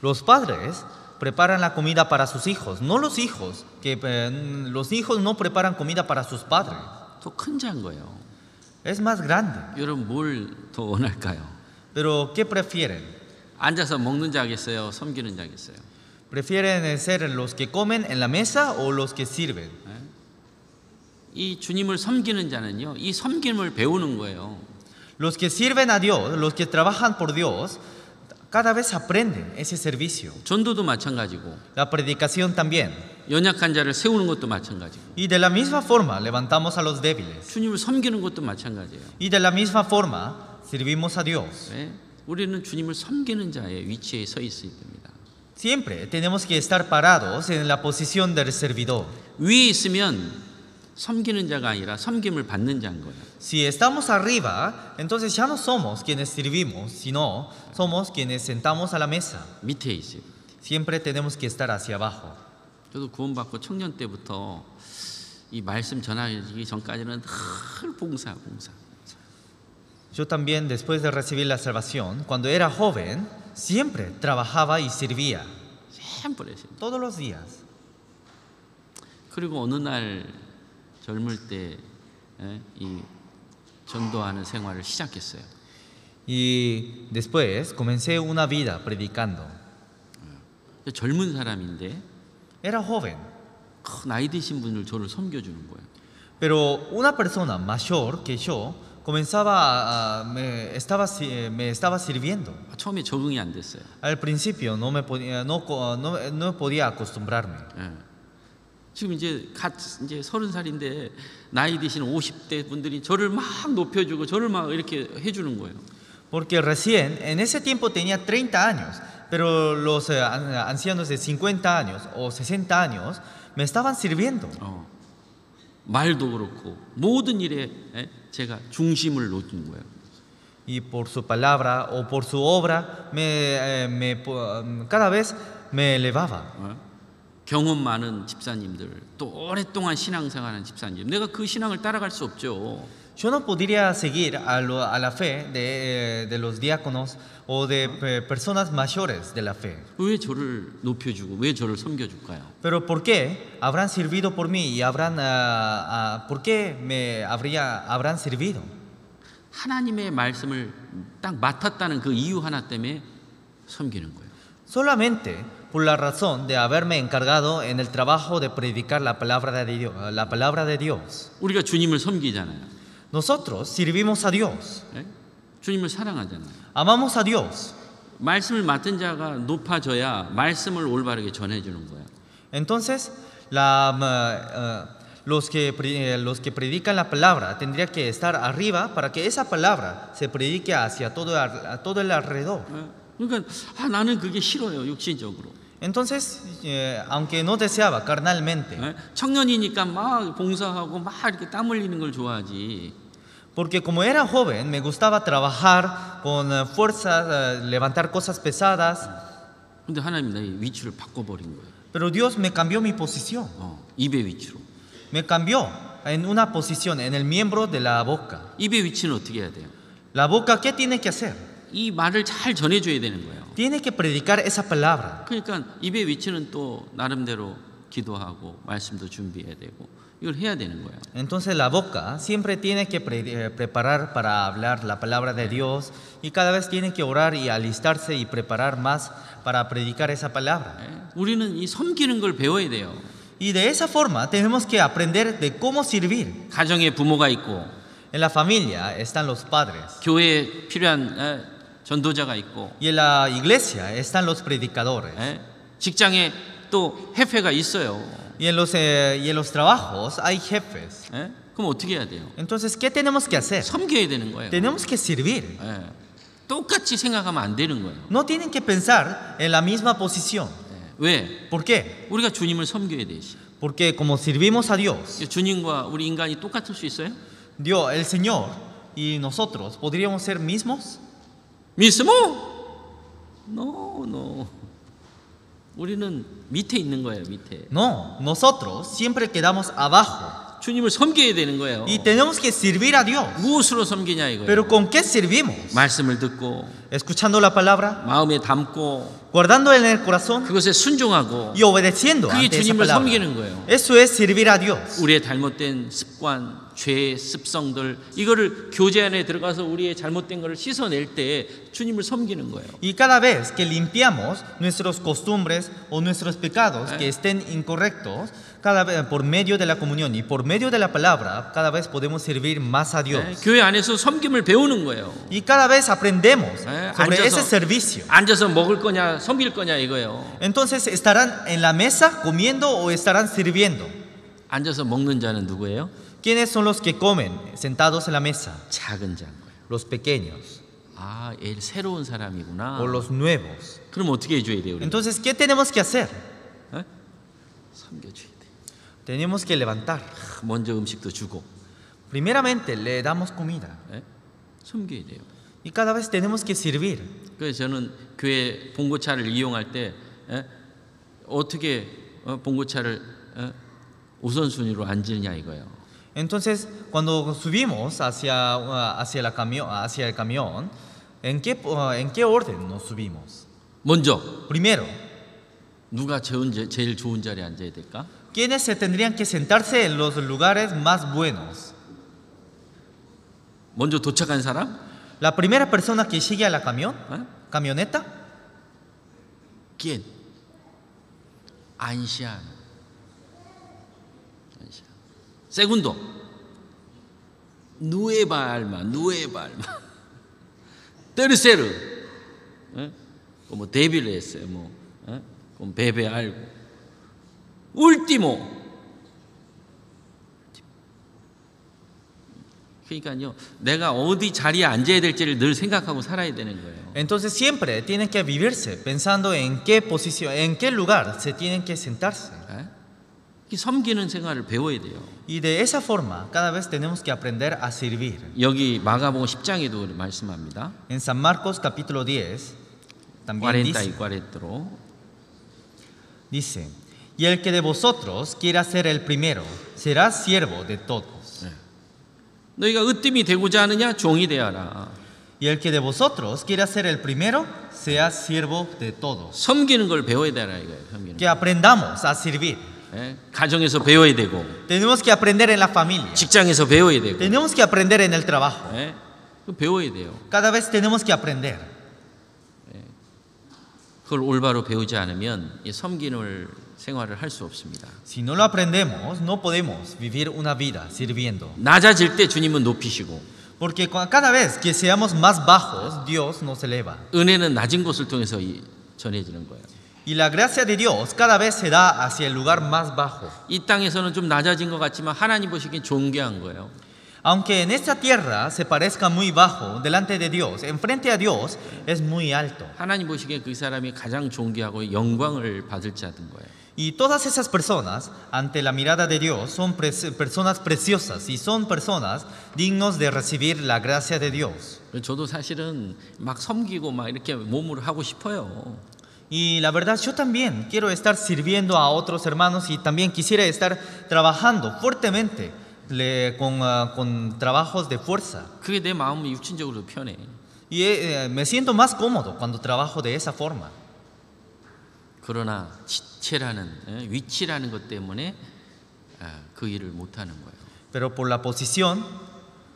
S2: Los padres preparan la comida para sus hijos, no los hijos, los hijos no preparan comida para sus padres.
S1: 더 큰 자인 거예요.
S2: Es más grande.
S1: 여러분 뭘 더 원할까요?
S2: Pero ¿qué prefieren?
S1: 앉아서 먹는 자겠어요? 섬기는 자겠어요?
S2: ¿Prefieren ser los que comen en la mesa o los que sirven?
S1: 이 주님을 섬기는 자는요, 이 섬김을 배우는 거예요.
S2: Los que sirven a Dios, los que trabajan por Dios, cada vez aprenden ese servicio.
S1: 전도도 마찬가지고,
S2: La predicación también.
S1: 연약한 자를 세우는 것도 마찬가지고,
S2: Y de la misma forma levantamos a los débiles.
S1: 주님을 섬기는 것도 마찬가지예요.
S2: Y de la misma forma servimos a Dios.
S1: 네? 우리는 주님을 섬기는 자의 위치에 서 있어야 됩니다.
S2: Siempre tenemos que estar parados en la posición del servidor.
S1: 위에 있으면 섬기는 자가 아니라 섬김을 받는 자인 거예요.
S2: Si estamos arriba, entonces ya no somos quienes servimos, sino somos quienes sentamos a la mesa.
S1: 밑에 있어요.
S2: Siempre tenemos que estar hacia abajo.
S1: 저도 구원받고 청년 때부터 이 말씀 전하기 전까지는 늘 봉사.
S2: Yo también, después de recibir la salvación, cuando era joven, siempre trabajaba y servía.
S1: siempre 했어요.
S2: Todos los días.
S1: 그리고 어느 날 젊을 때 이 전도하는 생활을 시작했어요.
S2: Y después comencé una vida predicando.
S1: 젊은 사람인데
S2: Era joven,
S1: 나이 드신 분을 저를 섬겨주는 거예요.
S2: pero una persona mayor que yo me estaba sirviendo.
S1: 처음에 적응이 안 됐어요.
S2: Al principio no podía acostumbrarme.
S1: 지금 이제 30살인데 나이 드신 50대 분들이 저를 막 높여주고 저를 막 이렇게 해주는 거예요.
S2: Porque recién, en ese tiempo tenía 30 años, pero los ancianos de 50 años o 60 años me estaban sirviendo.
S1: 말도 그렇고 모든 일에 제가 중심을 놓는 거예요.
S2: Y por su palabra o por su obra cada vez me elevaba.
S1: 경험 많은 집사님들, 또 오랫동안 신앙생활하는 집사님, 내가 그 신앙을 따라갈 수 없죠.
S2: Yo no podría seguir a la fe de los diáconos o de personas mayores de la fe.
S1: 왜 저를 높여주고 왜 저를 섬겨줄까요?
S2: Pero ¿por qué habrán servido por mí y por qué habrán servido?
S1: 하나님의 말씀을 딱 맡았다는 그 이유 하나 때문에 섬기는 거예요.
S2: Solamente por la razón de haberme encargado en el trabajo de predicar la palabra de Dios.
S1: 우리가 주님을 섬기잖아요.
S2: Nosotros servimos a Dios,
S1: 네? 주님을 사랑하잖아요.
S2: amamos a Dios.
S1: 말씀을 맡은 자가 높아져야 말씀을 올바르게 전해주는 거예요.
S2: Entonces, los que predican la palabra tendrían que estar arriba para que esa palabra se predique hacia todo el alrededor.
S1: 그러니까 나는 그게 싫어요, 육신적으로.
S2: Entonces, aunque no deseaba carnalmente,
S1: 청년이니까 막 봉사하고 막 이렇게 땀 흘리는 걸 좋아하지.
S2: porque como era joven me gustaba trabajar con fuerza, levantar cosas pesadas,
S1: 근데 하나님 나의 위치를 바꿔버린 거예요.
S2: pero Dios me cambió mi posición.
S1: 입의 위치로.
S2: Me cambió en una posición en el miembro de la boca.
S1: 입의 위치는 어떻게 해야 돼요?
S2: La boca, ¿qué tiene que hacer?
S1: 이 말을 잘 전해줘야 되는 거예요.
S2: Tiene que predicar esa palabra.
S1: 그러니까 입의 위치는 또 나름대로 기도하고 말씀도 준비해야 되고 이걸 해야 되는 거예요.
S2: Entonces la boca siempre tiene que preparar para hablar la palabra de Dios y cada vez tiene que orar y alistarse y preparar más para predicar esa palabra.
S1: 우리는 이 섬기는 걸 배워야 돼요.
S2: Y de esa forma tenemos que aprender de cómo servir.
S1: 가정에 부모가 있고
S2: En la familia están los padres
S1: 교회에 필요한 전도자가 있고
S2: y en la iglesia están los predicadores
S1: 직장에 또 해패가 있어요.
S2: y en los trabajos hay jefes.
S1: 그럼 어떻게 해야 돼요?
S2: Entonces, ¿qué tenemos que hacer?
S1: 섬겨야 되는 거예요.
S2: Tenemos que servir.
S1: 똑같이 생각하면 안 되는 거예요.
S2: No tienen que pensar en la misma posición.
S1: 왜?
S2: ¿Por qué?
S1: 우리가 주님을 섬겨야 되시.
S2: Porque como servimos a Dios,
S1: 주님과 우리 인간이 똑같을 수 있어요?
S2: Dios, el Señor y nosotros podríamos ser mismos.
S1: mismo? No. 우리는 밑에 있는 거예요, 밑에.
S2: No, nosotros siempre quedamos abajo
S1: 주님을 섬겨야 되는 거예요.
S2: y tenemos que servir a Dios.
S1: 무엇으로 섬기냐 이거예요.
S2: Pero ¿con qué servimos?
S1: 말씀을 듣고
S2: Escuchando la palabra,
S1: 마음에 담고
S2: guardando en el corazón
S1: 그것에 순종하고
S2: y obedeciendo
S1: 그게
S2: ante esa
S1: 주님을
S2: palabra.
S1: 섬기는 거예요.
S2: Eso es servir a Dios.
S1: 우리의 잘못된 습관, 죄의 습성들 이거를 교제 안에 들어가서 우리의 잘못된 것을 씻어낼 때 주님을 섬기는 거예요.
S2: Y cada vez que limpiamos nuestras costumbres o nuestros pecados que estén incorrectos, cada vez por medio de la comunión y por medio de la palabra, cada vez podemos servir más a Dios.
S1: 교회 안에서 섬김을 배우는 거예요.
S2: Y cada vez aprendemos sobre ese servicio.
S1: 앉아서 먹을 거냐 섬길 거냐 이거예요.
S2: Entonces, ¿estarán en la mesa comiendo o estarán sirviendo?
S1: 앉아서 먹는 자는 누구예요?
S2: ¿Quiénes son los que comen sentados en la mesa?
S1: 작은 자인 거예요.
S2: Los pequeños
S1: 얘 새로운 사람이구나.
S2: o los nuevos.
S1: 그럼 어떻게 해줘야 돼요? 우리?
S2: Entonces, ¿qué tenemos que hacer?
S1: 섬겨줘야 돼.
S2: Tenemos que levantar.
S1: 먼저 음식도 주고.
S2: Primeramente, le damos comida.
S1: 섬겨야 돼요.
S2: Y cada vez tenemos que servir.
S1: 그래서 저는 교회 봉고차를 이용할 때 어떻게 봉고차를 우선순위로 앉으냐 이거예요.
S2: Entonces, cuando subimos hacia el camión, ¿en qué orden nos subimos?
S1: 먼저
S2: Primero,
S1: 누가 제일 좋은 자리에 앉아야 될까?
S2: ¿quiénes se tendrían que sentarse en los lugares más buenos?
S1: 먼저 도착한 사람?
S2: La primera persona que llegue a la camioneta,
S1: ¿Quién? 안시안. Segundo, nueva alma. Tercero, como débiles, como bebe algo. Último. 그러니까요, 내가 어디 자리에 앉아야 될지를 늘 생각하고 살아야 되는 거예요.
S2: entonces siempre tienen que vivirse pensando en qué posición, en qué lugar se tienen que sentarse.
S1: 이 섬기는 생활을 배워야 돼요.
S2: Y de esa forma, cada vez tenemos que aprender a servir.
S1: 여기 마가복음 10장에도 말씀합니다.
S2: En San Marcos capítulo 10, también
S1: 40 y 40로.
S2: dice, Y el que de vosotros quiera ser el primero, será siervo de todos.
S1: 너희가 으뜸이 되고자 하느냐 종이 되어라.
S2: Y el que de vosotros quiera ser el primero, sea siervo de todos.
S1: 섬기는 걸 배워야 되라 이거예요. 섬기는
S2: Que aprendamos a servir.
S1: 거. 가정에서 배워야 되고
S2: Tenemos que aprender en la familia.
S1: 직장에서 배워야 되고
S2: Tenemos que aprender en el trabajo.
S1: 그거 배워야 돼요.
S2: Cada vez tenemos que aprender.
S1: 그걸 올바로 배우지 않으면 이 섬기는 생활을 할 수 없습니다.
S2: Si no lo aprendemos, no podemos vivir una vida sirviendo.
S1: 낮아질 때 주님은 높이시고
S2: Porque cada vez que seamos más bajos, Dios nos eleva.
S1: 은혜는 낮은 곳을 통해서 전해지는 거예요.
S2: Y la gracia de Dios cada vez se da hacia el lugar más bajo.
S1: 이 땅에서는 좀 낮아진 것 같지만 하나님 보시기엔 존귀한 거예요.
S2: Aunque en esta tierra se parezca muy bajo, delante de Dios, enfrente a Dios, es muy alto.
S1: 하나님 보시기에 그 사람이 가장 존귀하고 영광을 받을 자든 거예요.
S2: Y todas esas personas, ante la mirada de Dios, son personas preciosas y son personas dignos de recibir la gracia de Dios.
S1: 저도 사실은 막 섬기고 막 이렇게 몸으로 하고 싶어요.
S2: Y la verdad, yo también quiero estar sirviendo a otros hermanos y también quisiera estar trabajando fuertemente con trabajos de fuerza.
S1: 그게 내 마음이 육신적으로 편해.
S2: Y me siento más cómodo cuando trabajo de esa forma.
S1: 그러나 지체라는 위치라는 것 때문에 그 일을 못 하는 거예요.
S2: Pero por la posición,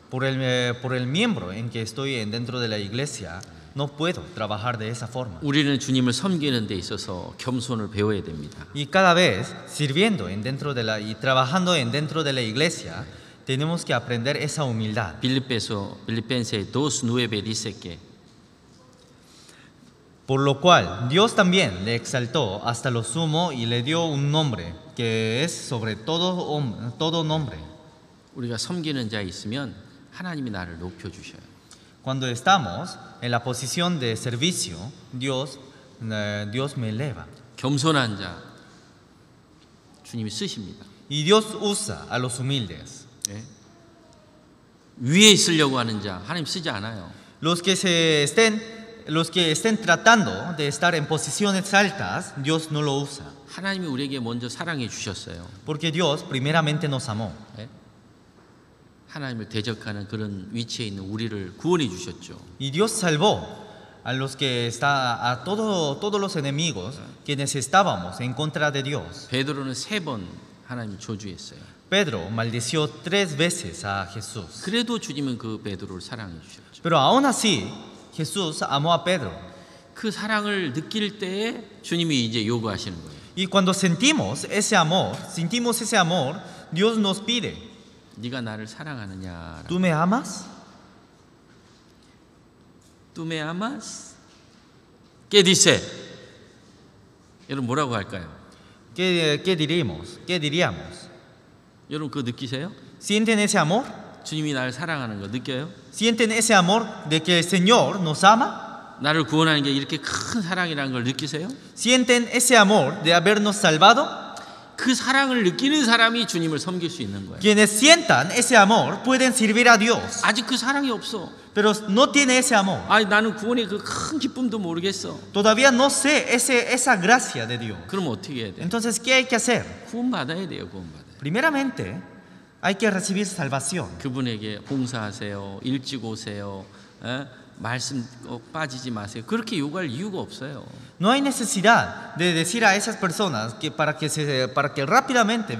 S2: por el miembro en que estoy dentro de la iglesia, no puedo trabajar de esa forma.
S1: 우리는 주님을 섬기는 데 있어서 겸손을 배워야 됩니다.
S2: Y cada vez sirviendo y trabajando dentro de la iglesia, tenemos que aprender esa humildad.
S1: Filipenses 2:9 dice que
S2: Por lo cual Dios también le exaltó hasta lo sumo y le dio un nombre que es sobre todo nombre.
S1: 우리가 섬기는 자에 있으면 하나님이 나를 높여 주셔요.
S2: Cuando estamos en la posición de servicio, Dios me eleva.
S1: 겸손한 자 주님이 쓰십니다.
S2: Y Dios usa a los humildes.
S1: 위에 있으려고 하는 자 하나님 쓰지 않아요.
S2: Los que estén tratando de estar en posiciones altas, Dios no lo usa.
S1: 하나님이 우리에게 먼저 사랑해 주셨어요.
S2: Porque Dios primeramente nos amó.
S1: 하나님을 대적하는 그런 위치에 있는 우리를 구원해 주셨죠.
S2: Y Dios salvó a todos los enemigos quienes estábamos en contra de Dios.
S1: 베드로는 3번 하나님을 저주했어요.
S2: Pedro maldició 3 veces a Jesús.
S1: 그래도 주님은 그 베드로를 사랑해 주셨죠.
S2: Pero aún así, Jesús amó a Pedro.
S1: 그 사랑을 느낄 때에 주님이 이제 요구하시는 거예요.
S2: Y cuando sentimos ese amor, Dios nos pide,
S1: 네가 나를 사랑하느냐?
S2: ¿tú me amas?
S1: ¿Tú me amas? ¿Qué dice? 여러분 뭐라고 할까요?
S2: ¿Qué diríamos?
S1: 여러분 그거 느끼세요?
S2: ¿Sienten ese amor?
S1: 주님이 나를 사랑하는 거 느껴요?
S2: ¿Sienten ese amor de que el Señor nos ama?
S1: 나를 구원하는 게 이렇게 큰 사랑이라는 걸 느끼세요?
S2: ¿Sienten ese amor de habernos salvado?
S1: 그 사랑을 느끼는 사람이 주님을 섬길 수 있는 거예요.
S2: Quienes sientan ese amor pueden servir a Dios.
S1: 아직 그 사랑이 없어.
S2: Pero no tiene ese amor.
S1: 아니 나는 구원의 그 큰 기쁨도 모르겠어.
S2: Todavía no sé esa gracia de Dios.
S1: 그럼 어떻게 해야 돼?
S2: Entonces, ¿qué hay que hacer?
S1: 구원받아야 돼요. 구원받아야.
S2: Primeramente, hay que recibir salvación.
S1: 그분에게 봉사하세요. 일찍 오세요. 말씀 빠지지 마세요. 그렇게 요구할 이유가 없어요.
S2: No hay necesidad de decir a esas personas que para que rápidamente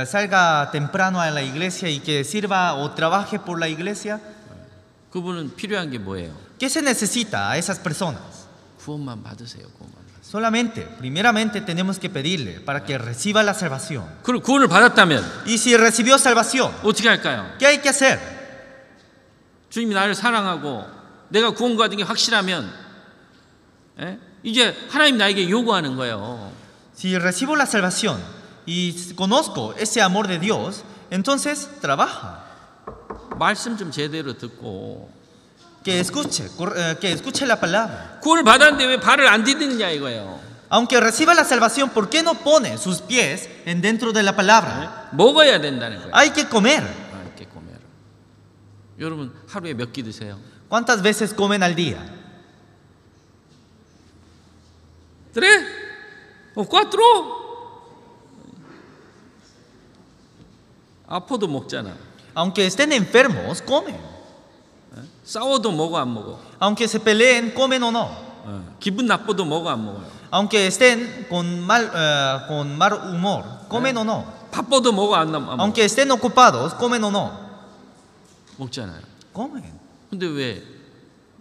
S2: salga temprano a la iglesia y que sirva o trabaje por la iglesia.
S1: 그분은 필요한 게 뭐예요?
S2: ¿Qué se necesita a esas personas?
S1: 구원만 받으세요. 구원만 받으세요.
S2: Solamente, primeramente tenemos que pedirle para que reciba la salvación.
S1: 그리고 구원을 받았다면
S2: Y si recibió salvación,
S1: 어떻게 할까요?
S2: ¿qué hay que hacer?
S1: 주님이 나를 사랑하고 내가 구원받은 게 확실하면 이제 하나님 나에게 요구하는 거예요.
S2: Si recibo la salvación y conozco ese amor de Dios, entonces trabaja.
S1: 말씀 좀 제대로 듣고
S2: Que escuche la palabra.
S1: 구원을 받았는데 왜 발을 안 디디느냐 이거예요.
S2: Aunque reciba la salvación, ¿por qué no pone sus pies dentro de la palabra?
S1: 먹어야 된다는 거예요.
S2: Hay que comer.
S1: 이렇게 comer. 여러분 하루에 몇 끼 드세요?
S2: ¿Cuántas veces comen al día?
S1: 3 o 4. 아파도 먹잖아.
S2: Aunque estén enfermos, comen.
S1: 싸워도 먹어 안 먹어?
S2: Aunque se peleen, comen o no.
S1: 기분 나빠도 먹어 안 먹어요?
S2: Aunque estén con mal humor, comen o no.
S1: 바빠도 먹어 안 먹어?
S2: Aunque estén ocupados, comen o no.
S1: 먹잖아요.
S2: Comen.
S1: 근데 왜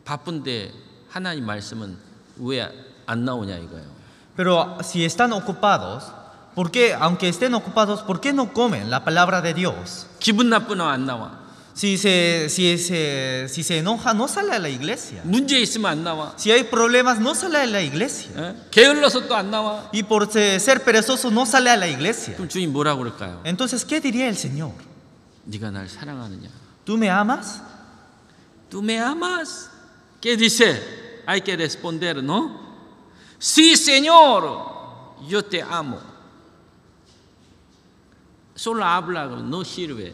S1: 바쁜데 하나님 말씀은 왜 안 나오냐 이거예요.
S2: Pero si están ocupados, ¿por qué, aunque estén ocupados, por qué no comen la palabra de Dios?
S1: 기분 나쁘면 안 나와.
S2: Si se enoja, no sale a la iglesia.
S1: 문제 있으면 안 나와.
S2: Si hay problemas, no sale a la iglesia.
S1: 게을러서 또 안 나와.
S2: Y por ser perezoso, no sale a la iglesia.
S1: 그럼 주님 뭐라고 그럴까요?
S2: Entonces, ¿qué diría el Señor?
S1: 네가 날 사랑하느냐?
S2: ¿Tú me amas?
S1: ¿Tú me amas? ¿Qué dice? Hay que responder, ¿no? Sí, Señor, yo te amo. Solo habla, no sirve.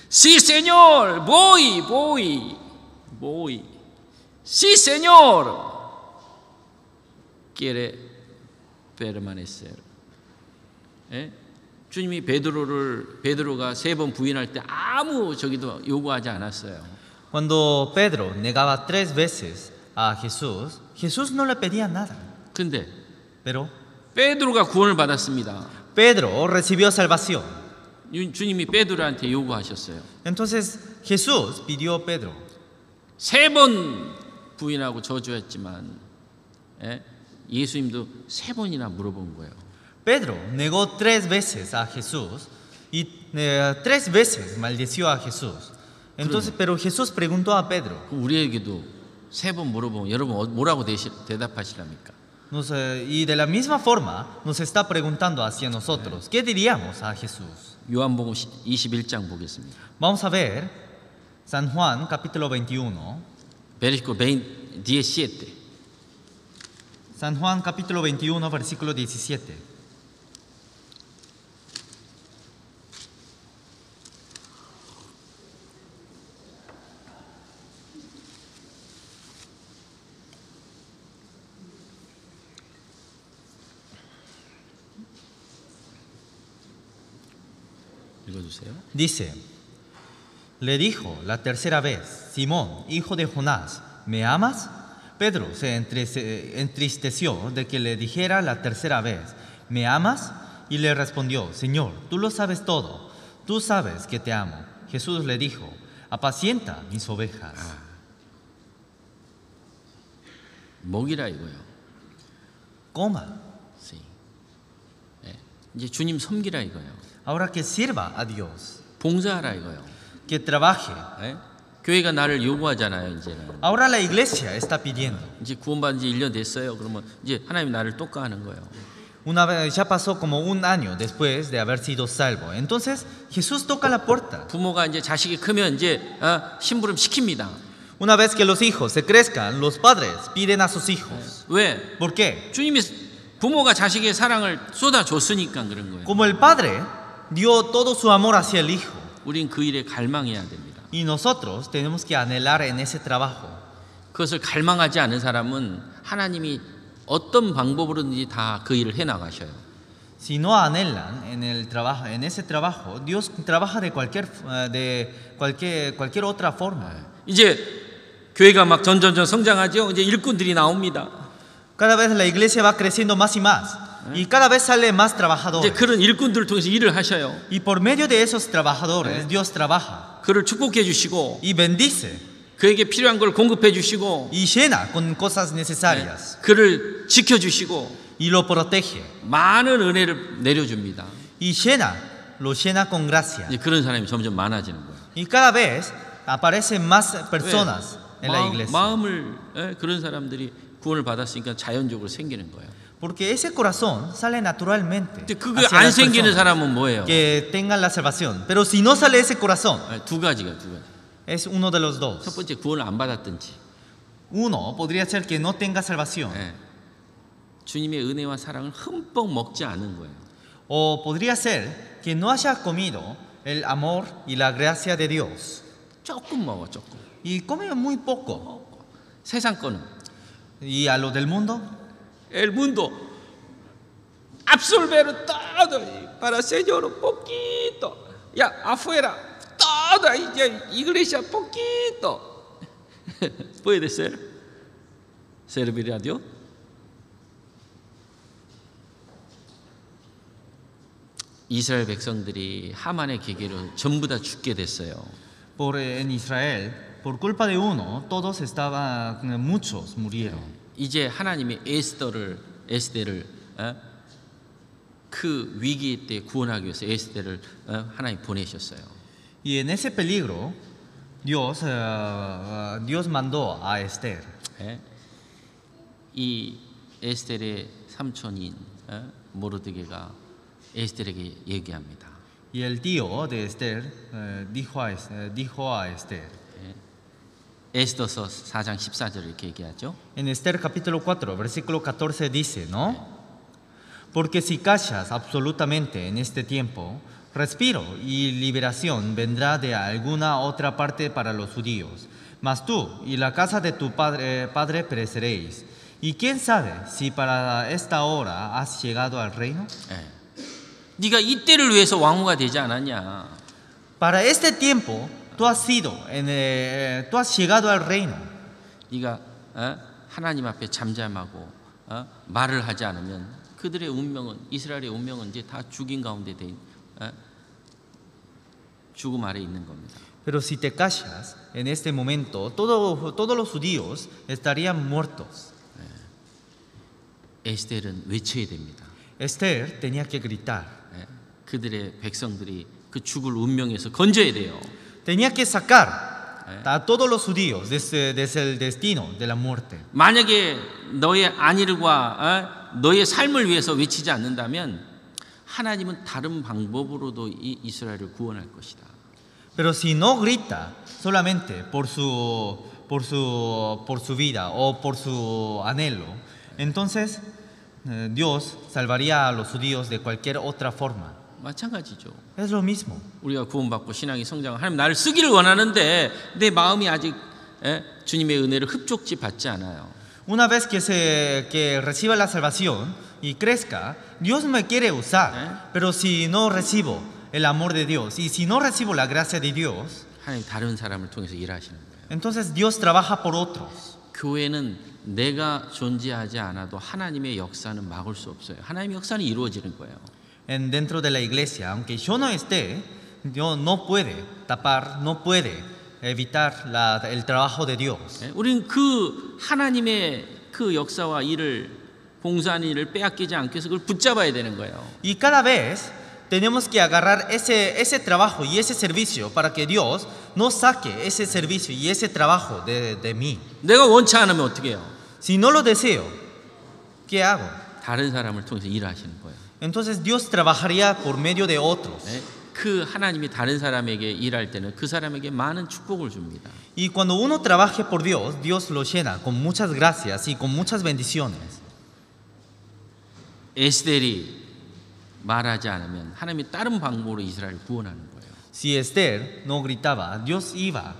S1: Sí, Señor, voy. Sí, Señor, quiere permanecer. 주님이 베드로가 3번 부인할 때 아무 저기도 요구하지 않았어요.
S2: Cuando Pedro negaba 3 veces a Jesús, Jesús no le pedía nada.
S1: 근데
S2: Pero
S1: 베드로가 구원을 받았습니다.
S2: Pedro recibió salvación.
S1: 주님이 베드로한테 요구하셨어요.
S2: Entonces Jesús pidió a Pedro.
S1: 3번 부인하고 저주했지만 예수님도 3번이나 물어본 거예요.
S2: Pedro negó 3 veces a Jesús y 3 veces maldició a Jesús. Entonces, pero Jesús preguntó a Pedro.
S1: 우리에게도 3번 물어보면 여러분 뭐라고 대답하시랍니까?
S2: Y de la misma forma nos está preguntando hacia nosotros. ¿Qué diríamos a Jesús?
S1: 요한복음 21장 보겠습니다.
S2: Vamos a ver San Juan capítulo 21.
S1: versículo 17.
S2: San Juan capítulo 21 versículo 17. Dice, le dijo la tercera vez, Simón, hijo de Jonás, ¿me amas? Pedro se entristeció de que le dijera la tercera vez, ¿me amas? Y le respondió, Señor, tú lo sabes todo, tú sabes que te amo. Jesús le dijo, apacienta mis ovejas.
S1: 먹이라 이거요.
S2: Coma.
S1: Sí. 이제 주님 섬기라 이거요.
S2: Ahora que sirva a Dios.
S1: 봉사하라 이거요.
S2: Que trabaje.
S1: 교회가 나를 요구하잖아요, 이제는.
S2: Ahora la iglesia está pidiendo.
S1: 이제 구원받은 지 1년 됐어요. 그러면 이제 하나님 나를 똑같하는 거예요.
S2: Una vez ya pasó como un año después de haber sido salvo. Entonces Jesús toca la puerta.
S1: 부모가 이제 자식이 크면 이제 심부름 시킵니다.
S2: Una vez que los hijos se crezcan, los padres piden a sus hijos.
S1: 왜?
S2: ¿Por qué?
S1: 주님이 부모가 자식의 사랑을 쏟아줬으니까 그런 거예요.
S2: Como el padre dio todo su amor hacia el hijo.
S1: 우린 그 일에 갈망해야 됩니다.
S2: Y nosotros tenemos que anhelar en ese trabajo.
S1: 그것을 갈망하지 않은 사람은 하나님이 어떤 방법으로든지 다 그 일을 해 나가셔요.
S2: Si no anhelan en el trabajo, en ese trabajo, Dios trabaja de cualquier otra forma.
S1: 이제 교회가 막 점점점 성장하죠. 이제 일꾼들이 나옵니다.
S2: Cada vez la iglesia va creciendo más y más. Y cada vez sale más trabajadores.
S1: 이제 그런 일꾼들을 통해서 일을 하셔요.
S2: Y por medio de esos trabajadores, Dios trabaja.
S1: 그를 축복해 주시고,
S2: y bendice.
S1: 그에게 필요한 걸 공급해 주시고,
S2: y llena con cosas necesarias.
S1: 그를 지켜 주시고,
S2: y lo protege.
S1: 많은 은혜를 내려 줍니다.
S2: y lo llena con gracia.
S1: 이제 그런 사람이 점점 많아지는 거예요.
S2: y cada vez aparecen más personas en la iglesia.
S1: 마음을 그런 사람들이 구원을 받았으니까 자연적으로 생기는 거예요.
S2: Porque ese corazón sale naturalmente.
S1: 그게 안 생기는 사람은 뭐예요?
S2: Que tengan la salvación. Pero si no sale ese corazón,
S1: 두 가지.
S2: es uno de los dos.
S1: 첫 번째 구원을 안 받았든지.
S2: Uno podría ser que no tenga salvación.
S1: 주님의 은혜와 사랑을 흠뻑 먹지 않은 거예요.
S2: O podría ser que no haya comido el amor y la gracia de Dios.
S1: 조금 먹어, 조금.
S2: Y come muy poco.
S1: 세상 거는.
S2: Y a lo del mundo.
S1: El mundo, absorber todo para Señor un poquito. ya afuera, toda iglesia poquito puede ser servir a Dios. 이스라엘 백성들이 하만의 계계로 전부 다 죽게 됐어요.
S2: En Israel, por culpa de uno, muchos murieron.
S1: 이제 하나님이 에스더를 그 위기 때 구원하기 위해서 에스더를 하나님 보내셨어요.
S2: Y en ese peligro, Dios mandó a Esther.
S1: 이 에스더의 삼촌인 모르드게가 에스더에게 얘기합니다.
S2: Y el tío de Esther dijo a Esther.
S1: 에스더서 4장 14절 이렇게 얘기하죠.
S2: En Esther capítulo 4, versículo 14 dice, ¿no? Porque si callas absolutamente en este tiempo, respiro y liberación vendrá de alguna otra parte para los judíos. Mas tú y la casa de tu padre pereceréis. Y quién sabe si para esta hora has llegado al reino.
S1: 네가 이때를 위해서 왕후가 되지 않았냐?
S2: Para este tiempo tú has llegado al reino.
S1: 네가 하나님 앞에 잠잠하고 말을 하지 않으면 그들의 운명은 이스라엘의 운명은 이제 다 죽인 가운데 죽음 아래 있는 겁니다.
S2: Pero si te callas en este momento, todos los judíos estarían muertos.
S1: 에스더는 외쳐야 됩니다.
S2: Esther tenía que gritar.
S1: 그들의 백성들이 그 죽을 운명에서 건져야 돼요.
S2: Tenía que sacar a todos los judíos desde el destino de la muerte.
S1: 만약에 너의 안일과 너의 삶을 위해서 외치지 않는다면 하나님은 다른 방법으로도 이 이스라엘을 구원할 것이다.
S2: Pero si no grita solamente por su vida o por su anhelo, entonces Dios salvaría a los judíos de cualquier otra forma.
S1: 마찬가지죠.
S2: Es lo mismo.
S1: 우리가 구원받고 신앙이 성장하고 하나님 나를 쓰기를 원하는데 내 마음이 아직 주님의 은혜를 흡족지 받지 않아요.
S2: Una vez que reciba la salvación y crezca, Dios me quiere usar. Pero si no recibo el amor de Dios y si no recibo la gracia de Dios,
S1: 하나님 다른 사람을 통해서 일하시는 거예요.
S2: entonces Dios trabaja por otros.
S1: 교회는 내가 존재하지 않아도 하나님의 역사는 막을 수 없어요. 하나님의 역사는 이루어지는 거예요.
S2: Dentro de la iglesia, aunque yo no esté, Dios no puede tapar, no puede evitar el trabajo de Dios.
S1: 우리는 그 하나님의 그 역사와 일을 봉사하는 일을 빼앗기지 않기 위해서 그걸 붙잡아야 되는 거예요.
S2: Y cada vez tenemos que agarrar ese trabajo y ese servicio para que Dios no saque ese servicio y ese trabajo de mí.
S1: 내가 원치 않으면 어떻게 해요?
S2: Si no lo deseo, ¿qué hago?
S1: 다른 사람을 통해서 일하시는 거예요.
S2: Entonces Dios trabajaría por medio de otros.
S1: 그 하나님이 다른 사람에게 일할 때는 그 사람에게 많은 축복을 줍니다.
S2: Y cuando uno trabaje por Dios, Dios lo llena con muchas gracias y con muchas bendiciones.
S1: 에스겔이 말하지 않으면 하나님이 다른 방법으로 이스라엘을 구원하는 거예요.
S2: Si Esther no gritaba, Dios iba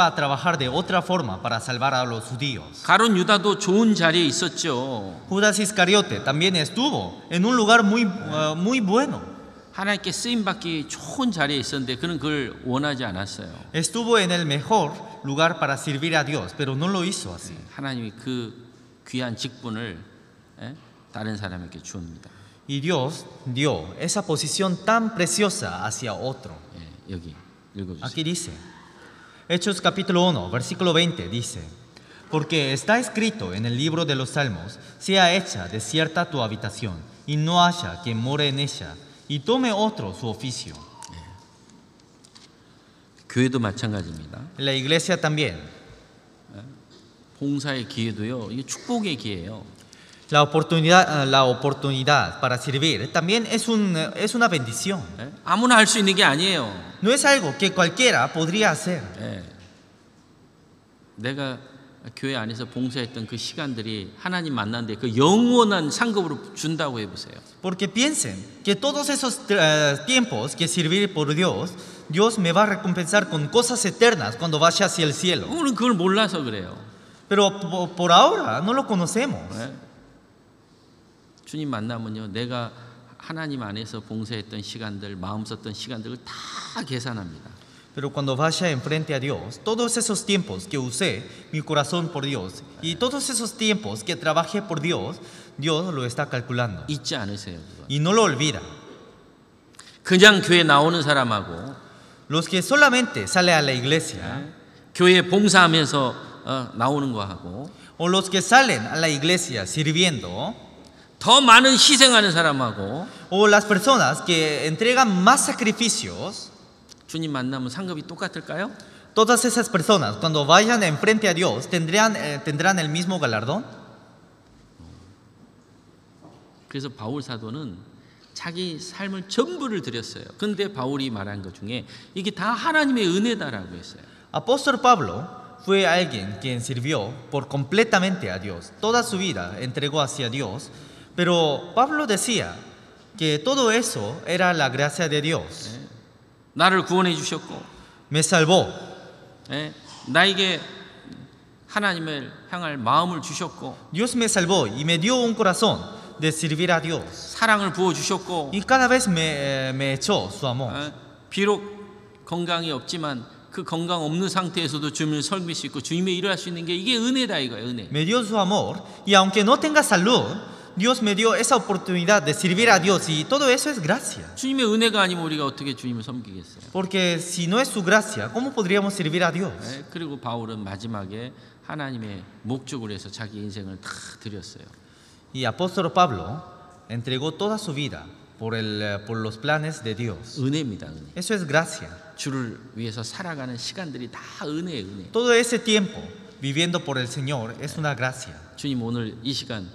S2: a trabajar de otra forma para salvar a los judíos.
S1: 가룟 유다도 좋은 자리에 있었죠.
S2: Judas Iscariote también estuvo en un lugar muy bueno.
S1: 하나님께 쓰임 받기 좋은 자리에 있었는데 그는 그걸 원하지 않았어요.
S2: Estuvo en el mejor lugar para servir a Dios, pero no lo hizo así.
S1: 하나님이 그 귀한 직분을 다른 사람에게 주옵니다.
S2: Y Dios dio esa posición tan preciosa hacia otro.
S1: 여기 읽어주세요.
S2: Aquí dice, Hechos capítulo 1, versículo 20 dice, porque está escrito en el libro de los Salmos, sea hecha desierta tu habitación, y no haya quien more en ella, y tome otro su oficio.
S1: 교회도 마찬가지입니다.
S2: La iglesia también.
S1: 봉사의 기회도요. 이게 축복의 기회예요.
S2: La oportunidad para servir también es una bendición.
S1: 아무나 할 수 있는 게 아니에요.
S2: No es algo que cualquiera podría hacer.
S1: 내가 교회 안에서 봉사했던 그 시간들이 하나님 만났는데 그 영원한 상급으로 준다고 해보세요.
S2: Porque piensen que todos esos tiempos que servir por Dios, Dios me va a recompensar con cosas eternas cuando vaya hacia el cielo.
S1: 우리는 그걸 몰라서 그래요.
S2: Pero por ahora no lo conocemos.
S1: 주님 만나면요, 내가 하나님 안에서 봉사했던 시간들, 마음 썼던 시간들을 다 계산합니다.
S2: Pero cuando vaya enfrente a Dios, todos esos tiempos que usé mi corazón por Dios y todos esos tiempos que trabajé por Dios, Dios lo está calculando
S1: 잊지 않으세요. 그거.
S2: y no lo olvida.
S1: 그냥 교회 나오는 사람하고
S2: Los que solamente salen a la iglesia
S1: 교회 봉사하면서 나오는 거하고
S2: o los que salen a la iglesia sirviendo
S1: 더 많은 희생하는 사람하고
S2: o las personas que entregan más sacrificios,
S1: 주님 만나면 상급이 똑같을까요?
S2: todas esas personas cuando vayan enfrente a Dios tendrán el mismo galardón.
S1: 그래서 바울 사도는 자기 삶을 전부를 드렸어요. 근데 바울이 말한 것 중에 이게 다 하나님의 은혜다라고 했어요.
S2: Apóstol Pablo fue alguien quien sirvió por completamente a Dios. Toda su vida entregó hacia Dios. Pero Pablo decía que todo eso era la gracia de Dios.
S1: 나를 구원해 주셨고
S2: Me salvó.
S1: 나에게 하나님을 향할 마음을 주셨고
S2: Dios me salvó y me dio un corazón de servir a Dios.
S1: 사랑을 부어 주셨고
S2: Y cada vez me echó su amor.
S1: 비록 건강이 없지만 그 건강 없는 상태에서도 주님을 섬길 수 있고 주님의 일을 할 수 있는 게 이게 은혜다 이거예요. 은혜.
S2: Me dio su amor y aunque no tenga salud, Dios me dio esa oportunidad de servir a Dios y todo eso es gracia.
S1: 주님의 은혜가 아니면 우리가 어떻게 주님을 섬기겠어요?
S2: Porque si no es su gracia, ¿cómo podríamos servir a Dios?
S1: 그리고 바울은 마지막에 하나님의 목적으로 해서 자기 인생을 다 드렸어요.
S2: Y apóstol Pablo entregó toda su vida por los planes de Dios.
S1: 은혜입니다. 은혜.
S2: Eso es gracia.
S1: 주를 위해서 살아가는 시간들이 다 은혜예요. 은혜.
S2: Todo ese tiempo viviendo por el Señor es una gracia.
S1: 주님 오늘 이 시간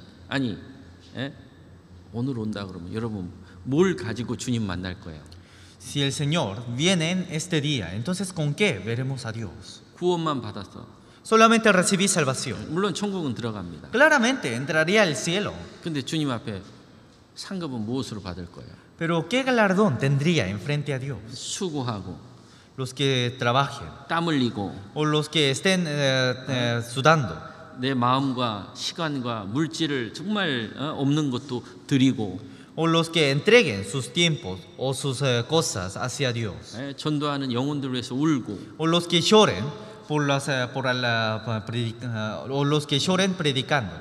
S1: 오늘 온다 그러면 여러분 뭘 가지고 주님 만날 거예요?
S2: Si el Señor viene en este día, entonces ¿con qué veremos a Dios?
S1: 구원만 받았어.
S2: Solamente recibí salvación.
S1: 물론 천국은 들어갑니다.
S2: Claramente entraría al cielo.
S1: 근데 주님 앞에 상급은 무엇으로 받을 거예요?
S2: Pero ¿qué galardón tendría enfrente a Dios?
S1: 수고하고
S2: Los que trabajen
S1: 땀 흘리고
S2: o los que estén sudando.
S1: 내 마음과 시간과 물질을 정말 없는 것도 드리고
S2: O los que entreguen sus tiempos o sus cosas hacia Dios.
S1: 전도하는 영혼들을 위해서 울고
S2: O los que lloren o los que lloren predicando.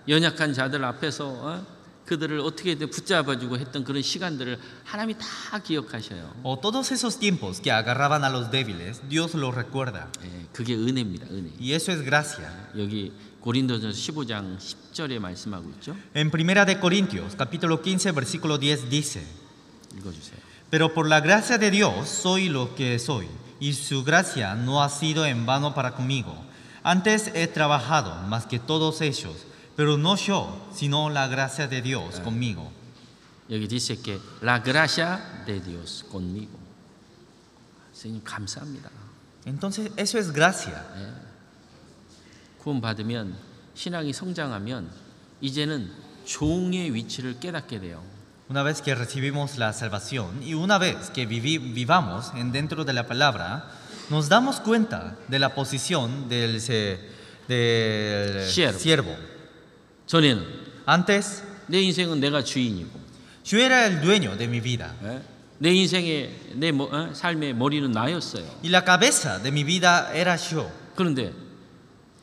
S1: 연약한 자들 앞에서 그들을 어떻게든 붙잡아주고 했던 그런 시간들을 하나님이 다 기억하셔요.
S2: O todos esos tiempos que agarraban a los débiles, Dios los recuerda.
S1: 그게 은혜입니다. 은혜.
S2: Y eso es gracia.
S1: 여기 고린도전서 15장 10절에 말씀하고 있죠.
S2: En Primera de Corintios, capítulo 15, versículo 10 dice:
S1: 읽어주세요.
S2: Pero por la gracia de Dios soy lo que soy, y su gracia no ha sido en vano para conmigo. Antes he trabajado más que todos ellos, pero no yo, sino la gracia de Dios conmigo.
S1: 여기 dice que la gracia de Dios conmigo. 선생님 감사합니다.
S2: Entonces eso es gracia.
S1: 구원 받으면 신앙이 성장하면 이제는 종의 위치를 깨닫게 돼요.
S2: Una vez que recibimos la salvación y una vez que vivamos dentro de la palabra, nos damos cuenta de la posición del siervo.
S1: 전에는
S2: Antes,
S1: 내 인생은 내가 주인이고
S2: yo era el dueño de mi vida
S1: 내 인생의 삶의 머리는 나였어요.
S2: y la cabeza de mi vida era yo.
S1: 그런데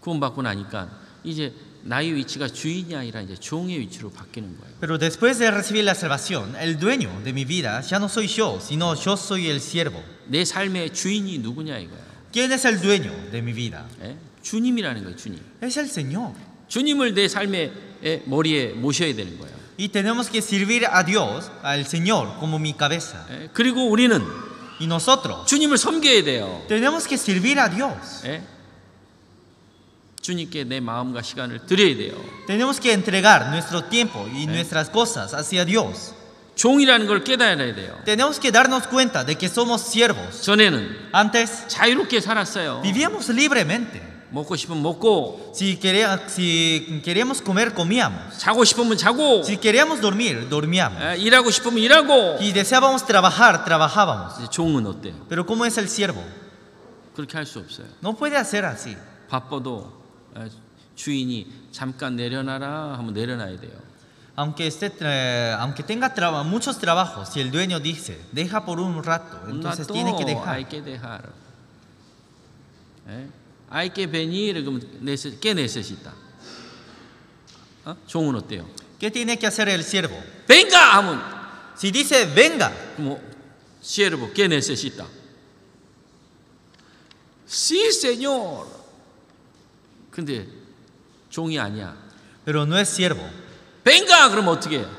S1: 구원받고 나니까 이제 나의 위치가 주인이 아니라 이제 종의 위치로 바뀌는 거예요.
S2: Pero después de recibir la salvación, el dueño de mi vida ya no soy yo, sino yo soy el siervo.
S1: 내 삶의 주인이 누구냐 이거예요.
S2: ¿Quién es el dueño de mi vida?
S1: 주님이라는 거예요. 주님.
S2: Es el Señor.
S1: 주님을 내 삶의 머리에 모셔야 되는 거예요.
S2: Y tenemos que servir a Dios, al Señor, como mi cabeza.
S1: 그리고 우리는
S2: Y nosotros
S1: 주님을 섬겨야 돼요.
S2: tenemos que servir a Dios.
S1: 주님께 내 마음과 시간을 드려야 돼요.
S2: Tenemos que entregar nuestro tiempo y nuestras cosas hacia Dios.
S1: 종이라는 걸 깨달아야 돼요.
S2: Tenemos que darnos cuenta de que somos siervos.
S1: 전에는
S2: Antes
S1: 자유롭게 살았어요.
S2: vivíamos libremente.
S1: 먹고 싶으면 먹고,
S2: Si queríamos comer, comíamos.
S1: 자고 싶으면 자고,
S2: Si queríamos dormir, dormíamos.
S1: 일하고 싶으면 일하고.
S2: Y deseábamos trabajar, trabajábamos.
S1: 이제 종은 어때요?
S2: Pero ¿cómo es el siervo?
S1: 그렇게 할 수 없어요.
S2: No puede hacer así.
S1: 바빠도 주인이 잠깐 내려놔라 하면 내려놔야 돼요.
S2: aunque tenga muchos trabajos, si el dueño dice, deja por un rato, entonces tiene que
S1: hay
S2: dejar.
S1: que dejar. Hay que venir. ¿Qué necesita? 종은 어때요?
S2: ¿Qué tiene que hacer el siervo?
S1: Venga 하면
S2: Si dice, venga,
S1: como siervo, ¿qué necesita? Sí, señor. 근데 종이 아니야.
S2: pero no es siervo.
S1: Venga 그러면 어떻게 해요?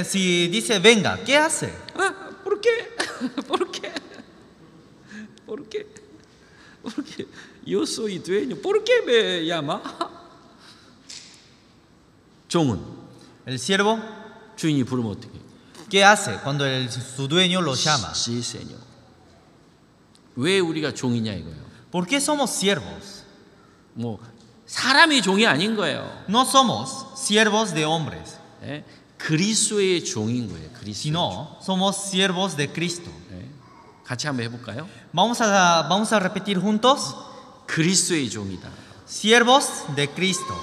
S2: Si dice, venga, ¿qué hace?
S1: ¿Por qué? ¿Por qué? ¿Por qué? Porque yo soy dueño. ¿Por qué me llama? 종은
S2: El siervo,
S1: 주인이 부르면 어떻게 해요?
S2: ¿qué hace cuando su dueño lo llama?
S1: Sí, señor. 왜 우리가 종이냐 이거예요.
S2: ¿Por qué somos siervos?
S1: 뭐 사람이 종이 아닌 거예요.
S2: No somos siervos de hombres,
S1: 그리스도의 종인 거예요. 그리스도.
S2: sino somos siervos de Cristo.
S1: 같이 한번 해볼까요?
S2: Vamos a repetir juntos.
S1: 그리스도의 종이다.
S2: Siervos de Cristo.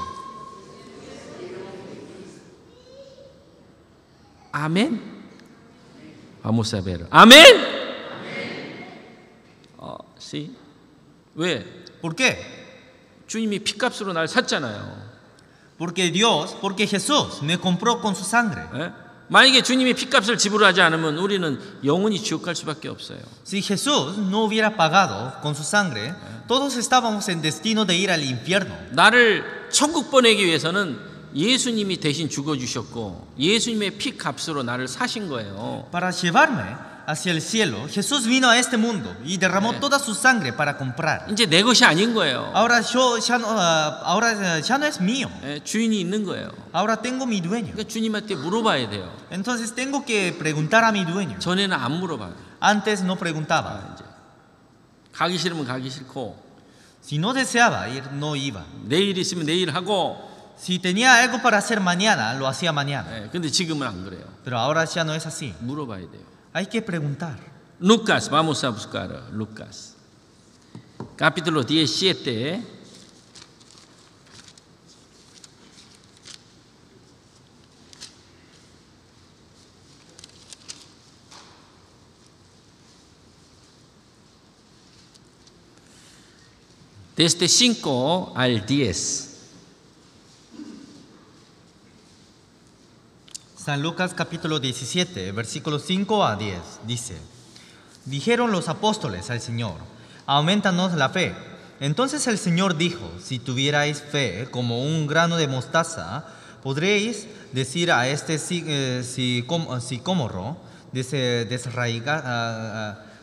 S1: Amén. Vamos a ver. Amén. Sí. 왜?
S2: ¿Por qué?
S1: 주님이 피값으로 날 샀잖아요.
S2: Porque Jesús me compró con su sangre.
S1: 만약에 주님이 피값을 지불하지 않으면 우리는 영원히 지옥 갈 수밖에 없어요.
S2: Si Jesús no hubiera pagado con su sangre, todos estábamos en destino de ir al infierno.
S1: 나를 천국 보내기 위해서는 예수님이 대신 죽어주셨고 예수님의 피값으로 나를 사신 거예요.
S2: Para llevarme hacia el cielo, Jesús vino a este mundo y derramó toda su sangre para comprar.
S1: 이제 내 것이 아닌 거예요.
S2: Ahora ya no es mío.
S1: 주인이 있는 거예요.
S2: Ahora tengo mi dueño.
S1: 그러니까 주님한테 물어봐야 돼요.
S2: Entonces tengo que preguntar a mi dueño.
S1: 전에는 안 물어봐요.
S2: Antes no preguntaba.
S1: 이제 가기 싫으면 가기 싫고
S2: Si no deseaba ir, no iba.
S1: 내일 있으면 내일 하고.
S2: Si tenía algo para hacer mañana, lo hacía mañana.
S1: 근데 지금은 안 그래요.
S2: Pero ahora ya no es así.
S1: 물어봐야 돼요.
S2: Hay que preguntar.
S1: Lucas, vamos a buscar Lucas. Capítulo 17. Desde 5 al 10.
S2: San Lucas capítulo 17, versículos 5 a 10, dice: Dijeron los apóstoles al Señor, aumentanos la fe. Entonces el Señor dijo, si tuvierais fe como un grano de mostaza, podréis decir a este sicómoro,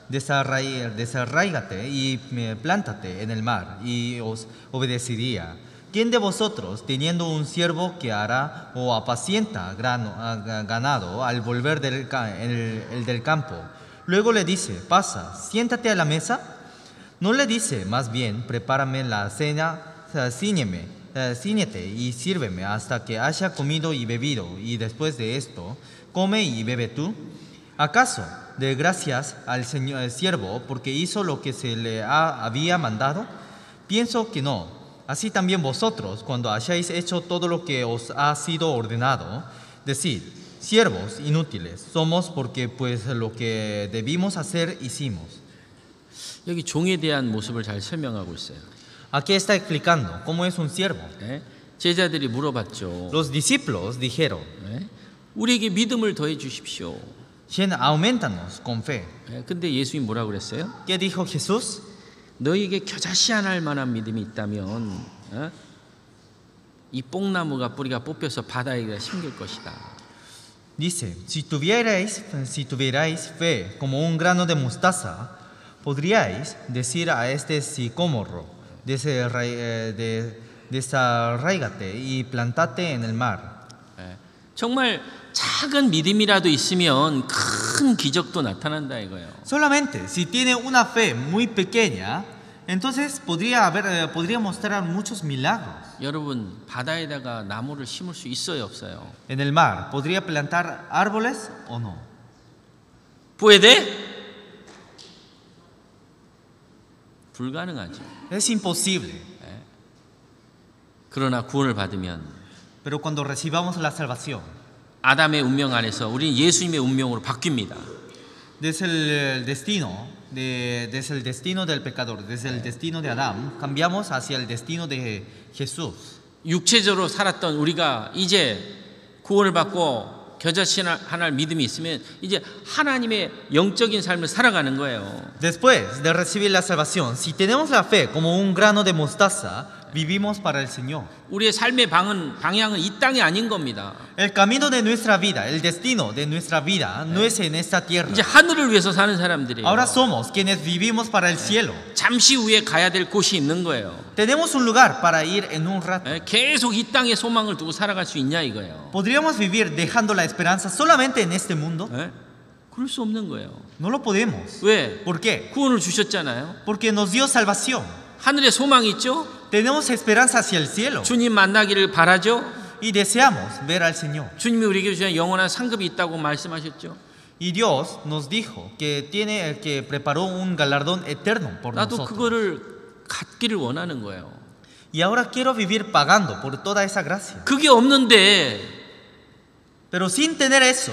S2: desarraígate y plántate en el mar, y os obedecería. ¿Quién de vosotros, teniendo un siervo que hará o apacienta ganado al volver el del campo, luego le dice, pasa, siéntate a la mesa? ¿No le dice, más bien, prepárame la cena, ciñete y sírveme hasta que haya comido y bebido, y después de esto, come y bebe tú? ¿Acaso de gracias al siervo porque hizo lo que se le había mandado? Pienso que no. Así también vosotros, cuando hayáis hecho todo lo que os ha sido ordenado, decid, siervos inútiles somos porque pues lo que debimos hacer hicimos.
S1: 여기 종에 대한 모습을 잘 설명하고 있어요.
S2: Aquí está explicando cómo es un siervo.
S1: 제자들이 물어봤죠.
S2: Los discípulos dijeron,
S1: 우리에게 믿음을 더해 주십시오.
S2: aumentanos con fe.
S1: 근데 예수님 뭐라고 그랬어요?
S2: ¿Qué dijo Jesús?
S1: 너희에게 겨자씨 안 할 만한 믿음이 있다면 이 뽕나무가 뿌리가 뽑혀서 바다에 심길 것이다.
S2: Dice, si tuvierais fe como un grano de mostaza, podríais decir a este sicómoro, desarraígate y plantate en el mar.
S1: 정말 작은 믿음이라도 있으면 큰 기적도 나타난다 이거예요.
S2: Solamente si tiene una fe muy pequeña, entonces podría mostrar muchos milagros.
S1: 여러분 바다에다가 나무를 심을 수 있어요, 없어요?
S2: En el mar, ¿podría plantar árboles o no?
S1: ¿Puede? 불가능하죠.
S2: Es imposible.
S1: 그러나 구원을 받으면
S2: Pero cuando recibamos la salvación,
S1: 아담의 운명 안에서 우리는 예수님의 운명으로 바뀝니다.
S2: desde el destino, desde el destino del pecador, desde el destino de Adán, cambiamos hacia el destino de Jesús.
S1: 육체적으로 살았던 우리가 이제 구원을 받고 겨자씨하날 믿음이 있으면 이제 하나님의 영적인 삶을 살아가는 거예요.
S2: Después de recibir la salvación, si tenemos la fe como un grano de mostaza, vivimos para el Señor.
S1: 우리의 삶의 방향은 이 땅이 아닌 겁니다.
S2: El camino de nuestra vida, el destino de nuestra vida, no es en esta tierra.
S1: 이제 하늘을 위해서 사는 사람들이에요.
S2: Ahora somos quienes vivimos para el cielo.
S1: 잠시 후에 가야 될 곳이 있는 거예요.
S2: Tenemos un lugar para ir en un rato.
S1: 계속 이 땅에 소망을 두고 살아갈 수 있냐 이거예요.
S2: ¿Podríamos vivir dejando la esperanza solamente en este mundo?
S1: 그럴 수 없는 거예요.
S2: No lo podemos.
S1: 왜?
S2: ¿Por qué?
S1: 구원을 주셨잖아요.
S2: Porque nos dio salvación.
S1: 하늘에 소망이 있죠.
S2: Tenemos esperanza hacia el cielo
S1: 주님 만나기를 바라죠.
S2: y deseamos ver al Señor.
S1: 주님이 우리에게 주신 영원한 상급이 있다고 말씀하셨죠.
S2: Y Dios nos dijo que preparó un galardón eterno por
S1: 나도
S2: nosotros.
S1: 그거를 갖기를 원하는 거예요.
S2: Y ahora quiero vivir pagando por toda esa gracia.
S1: 그게 없는데,
S2: Pero sin tener eso,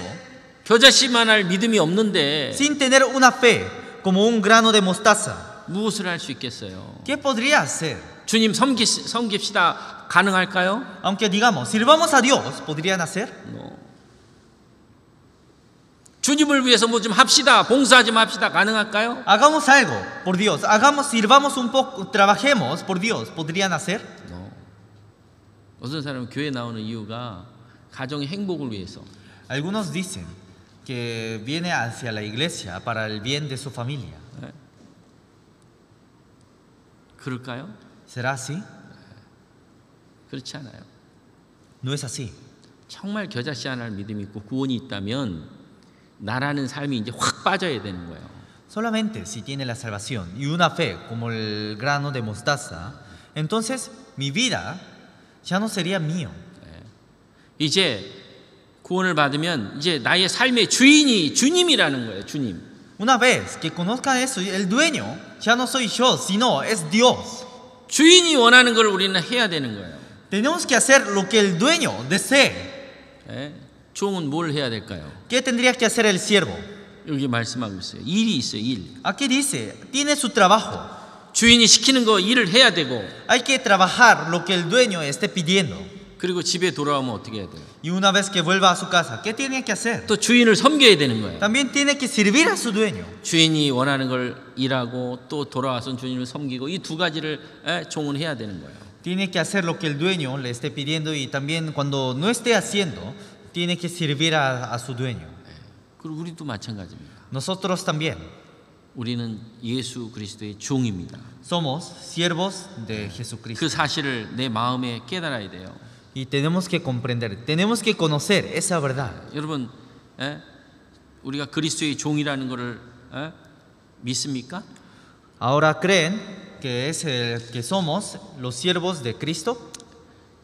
S1: 겨자씨만할 믿음이 없는데
S2: sin tener una fe como un grano de mostaza,
S1: 무엇을 할 수 있겠어요?
S2: ¿qué podría hacer?
S1: 주님 섬깁시다. 가능할까요?
S2: Aunque digamos, sirvamos a Dios, ¿podrían hacer?
S1: 주님을 위해서 뭐 좀 합시다. 봉사 좀 합시다. 가능할까요?
S2: Hagamos algo por Dios, sirvamos un poco, trabajemos por Dios, ¿podrían hacer?
S1: 어떤 사람은 교회 나오는 이유가 가정의 행복을 위해서.
S2: Algunos dicen que viene hacia la iglesia para el bien de su familia.
S1: 그럴까요?
S2: ¿Será así?
S1: 그렇지 않아요.
S2: No es así.
S1: 정말 겨자씨 하나를 믿음이 있고 구원이 있다면 나라는 삶이 이제 확 빠져야 되는 거예요.
S2: Solamente si tiene la salvación y una fe como el grano de mostaza, entonces mi vida ya no sería mío.
S1: 이제 구원을 받으면 이제 나의 삶의 주인이 주님이라는 거예요. 주님.
S2: Una vez que conozcan eso, el dueño ya no soy yo, sino es Dios.
S1: 주인이 원하는 걸 우리는 해야 되는 거예요.
S2: Tenemos que hacer lo que el dueño desee.
S1: 종은 뭘 해야 될까요?
S2: ¿Qué tendría que hacer el siervo?
S1: 여기 말씀하고 있어요. 일이 있어요. 일.
S2: Aquí dice, tiene su trabajo.
S1: 주인이 시키는 거 일을 해야 되고.
S2: Hay que trabajar lo que el dueño esté pidiendo.
S1: 그리고 집에 돌아오면 어떻게 해야 돼요?
S2: Y una vez que vuelva a su casa, ¿qué tiene que hacer?
S1: 또 주인을 섬겨야 되는 거예요.
S2: También tiene que servir a su dueño.
S1: 주인이 원하는 걸 일하고 또 돌아와서 주인을 섬기고 이 두 가지를 종은 해야 되는 거예요.
S2: Tiene que hacer lo que el dueño le esté pidiendo y también cuando no esté haciendo, tiene que servir a su dueño.
S1: 그리고 우리도 마찬가지입니다.
S2: Nosotros también
S1: 우리는 예수 그리스도의 종입니다.
S2: somos siervos de Jesucristo.
S1: 그 사실을 내 마음에 깨달아야 돼요.
S2: Y tenemos que comprender, tenemos que conocer esa verdad.
S1: 여러분, 우리가 그리스도의 종이라는 것을 믿습니까?
S2: Ahora creen que somos los siervos de Cristo.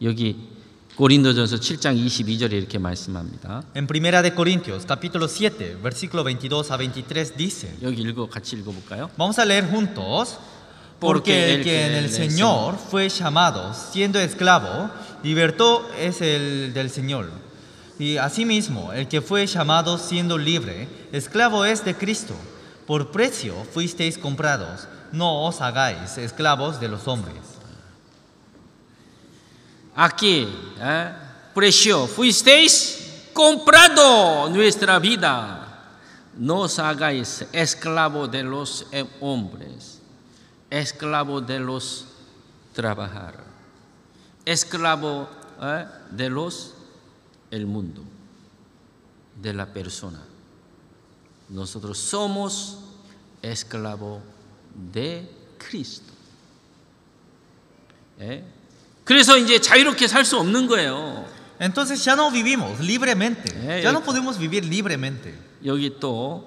S1: 여기 고린도전서 7장 22절에 이렇게 말씀합니다.
S2: En Primera de Corintios, capítulo 7, versículo 22 a 23 dice.
S1: 여기 같이 읽어볼까요?
S2: Vamos a leer juntos. Porque el que en el Señor fue llamado, siendo esclavo, libertó es el del Señor. Y asimismo, el que fue llamado siendo libre, esclavo es de Cristo. Por precio fuisteis comprados, no os hagáis esclavos de los hombres.
S1: Aquí, precio fuisteis comprado nuestra vida, no os hagáis esclavo de los hombres. Esclavo de los trabajar, esclavo de el mundo, de la persona. Nosotros somos esclavo de Cristo. 그래서 이제 자유롭게 살 수 없는 거예요.
S2: Entonces ya no vivimos libremente. Ya no podemos vivir libremente.
S1: 여기 또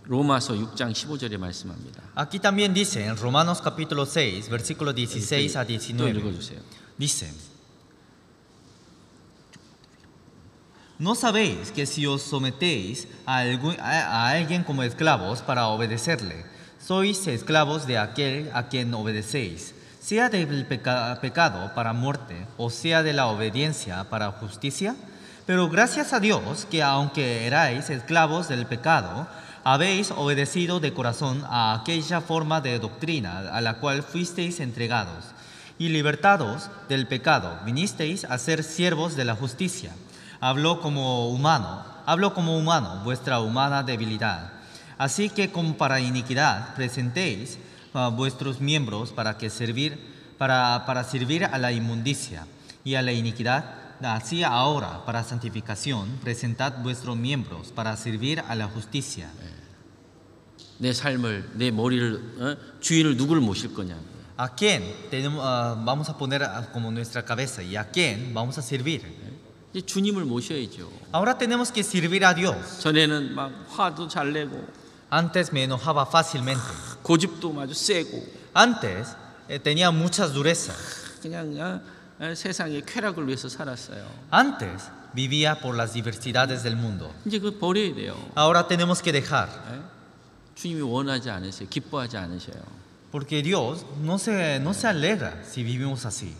S1: 로마서 6장 15절에 말씀합니다.
S2: Aquí también dice en Romanos capítulo 6, versículo 16 a
S1: 또
S2: 19.
S1: 읽어주세요.
S2: Dice: ¿No sabéis que si os sometéis a alguien como esclavos para obedecerle, sois esclavos de aquel a quien obedecéis, sea del pecado para muerte o sea de la obediencia para justicia? Pero gracias a Dios que aunque erais esclavos del pecado, habéis obedecido de corazón a aquella forma de doctrina a la cual fuisteis entregados, y libertados del pecado, vinisteis a ser siervos de la justicia. Hablo como humano vuestra humana debilidad. Así que como para iniquidad presentéis vuestros miembros para servir a la inmundicia y a la iniquidad. Así ahora, para santificación, presentad vuestros miembros para servir a la justicia.
S1: 내 삶을, 내 머리를, 주인을 누구를 모실 거냐.
S2: ¿A quién vamos a poner como nuestra cabeza y a quién vamos a servir?
S1: 이제 주님을 모셔야죠.
S2: Ahora tenemos que servir a Dios.
S1: 전에는 막 화도 잘 내고
S2: Antes me enojaba fácilmente.
S1: 고집도 아주 세고
S2: Antes tenía muchas durezas.
S1: 그냥 세상의 쾌락을 위해서 살았어요.
S2: Antes vivía por las diversidades del mundo.
S1: 이제 그거 버려야 돼요.
S2: Ahora tenemos que dejar.
S1: 주님이 원하지 않으세요. 기뻐하지 않으셔요.
S2: Porque Dios no se alegra si vivimos así.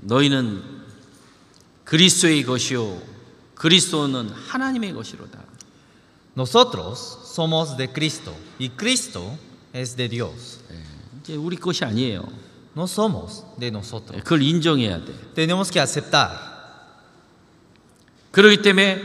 S1: 너희는 그리스도의 것이요 그리스도는 하나님의 것이로다.
S2: Nosotros somos de Cristo y Cristo es de Dios.
S1: 이제 우리 것이 아니에요.
S2: No somos de nosotros.
S1: 그걸 인정해야 돼.
S2: Tenemos que aceptar.
S1: 그렇기 때문에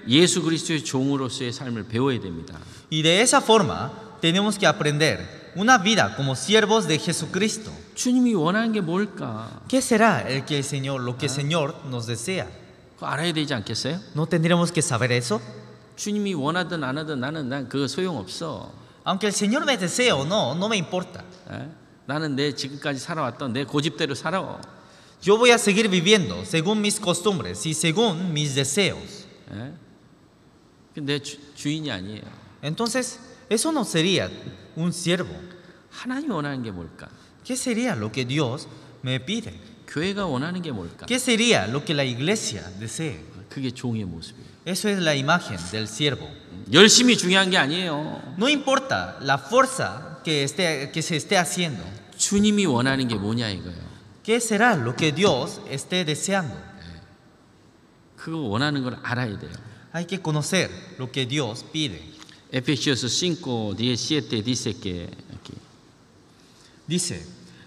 S1: 예수 그리스도의 종으로서의 삶을 배워야 됩니다.
S2: Y de esa forma tenemos que aprender una vida como siervos de Jesucristo.
S1: 주님이 원하는 게 뭘까?
S2: ¿Qué será lo que el Señor nos desea?
S1: 그거 알아야 되지 않겠어요?
S2: ¿No tendremos que saber eso?
S1: 주님이 원하든 안 하든 난 그거 소용없어.
S2: Aunque el Señor me desee o no, no me importa.
S1: 나는 내 지금까지 살아왔던 내 고집대로 살아.
S2: Yo voy a seguir viviendo según mis costumbres y según mis deseos.
S1: 내 주인이 아니에요.
S2: Entonces, eso no sería un siervo.
S1: 하나님이 원하는 게 뭘까?
S2: ¿Qué sería lo que Dios me pide?
S1: 교회가 원하는 게 뭘까?
S2: ¿Qué sería lo que la iglesia desee?
S1: 그게 종의 모습이에요.
S2: Eso es la imagen del siervo.
S1: 열심히 중요한 게 아니에요.
S2: No importa la fuerza que se esté haciendo.
S1: 주님이 원하는 게 뭐냐 이거예요.
S2: ¿Qué será lo que Dios esté deseando?
S1: 그거 원하는 걸 알아야 돼요.
S2: Hay que conocer lo que Dios pide.
S1: Efesios 5:17 dice que aquí.
S2: Dice,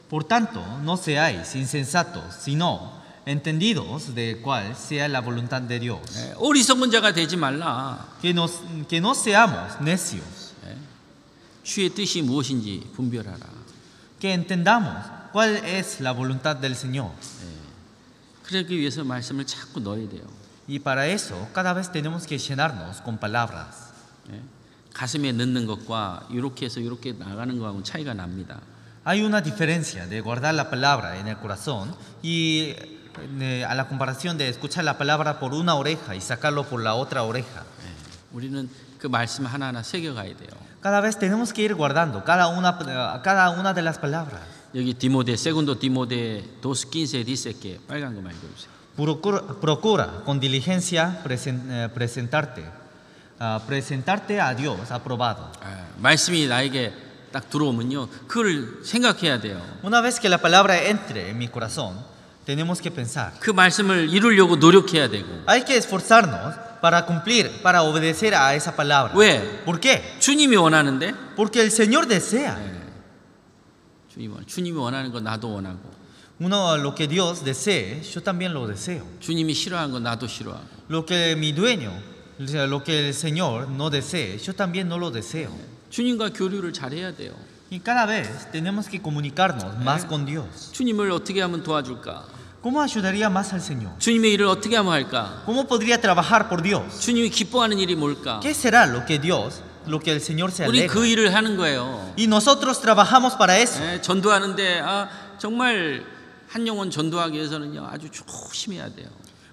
S2: por tanto, no seáis insensatos, sino entendidos de cuál sea la voluntad de Dios.
S1: 어리석은 자가 되지 말라.
S2: Que no seamos necios.
S1: 주의 뜻이 무엇인지 분별하라.
S2: Que entendamos cuál es la voluntad del Señor.
S1: 그러기 위해서 말씀을 자꾸 넣어야 돼요.
S2: Y para eso, cada vez tenemos que llenarnos con palabras.
S1: 가슴에 넣는 것과 이렇게 해서 이렇게 나가는 거하고는 차이가 납니다.
S2: Hay una diferencia de guardar la palabra en el corazón y a la comparación de escuchar la palabra por una oreja y sacarlo por la otra oreja.
S1: 우리는 그 말씀 하나하나 새겨가야 돼요.
S2: Cada vez tenemos que ir guardando cada una de las palabras.
S1: 여기 segundo Timoteo 2:15 dice que 빨간 거만 읽어주세요.
S2: Procura con diligencia presentarte a Dios aprobado.
S1: 말씀이 나에게 딱 들어오면요, 그걸 생각해야 돼요.
S2: Una vez que la palabra entre en mi corazón, tenemos que pensar.
S1: 그 말씀을 이루려고 노력해야 되고.
S2: Hay que esforzarnos para cumplir, para obedecer a esa palabra.
S1: 왜?
S2: ¿Por qué?
S1: 주님이 원하는데.
S2: Porque el Señor desea.
S1: 주님이 원하는 거 나도 원하고.
S2: Lo que Dios desee, yo también lo deseo.
S1: 주님이 싫어하는 거 나도 싫어하고.
S2: Lo que mi dueño, lo que el Señor no desee, yo también no lo deseo.
S1: 주님과 교류를 잘해야 돼요.
S2: Y cada vez tenemos que comunicarnos más con Dios.
S1: 주님을 어떻게 하면 도와줄까?
S2: ¿Cómo ayudaría más al Señor?
S1: 주님의 일을 어떻게 하면 할까?
S2: ¿Cómo podría trabajar por Dios?
S1: 주님이 기뻐하는 일이 뭘까?
S2: ¿Qué será lo que el Señor se
S1: 우리
S2: alegra?
S1: 그 일을 하는 거예요.
S2: Y nosotros trabajamos para eso.
S1: 전도하는데 정말 한 영혼 전도하기 위해서는요, 아주 조심해야 돼요.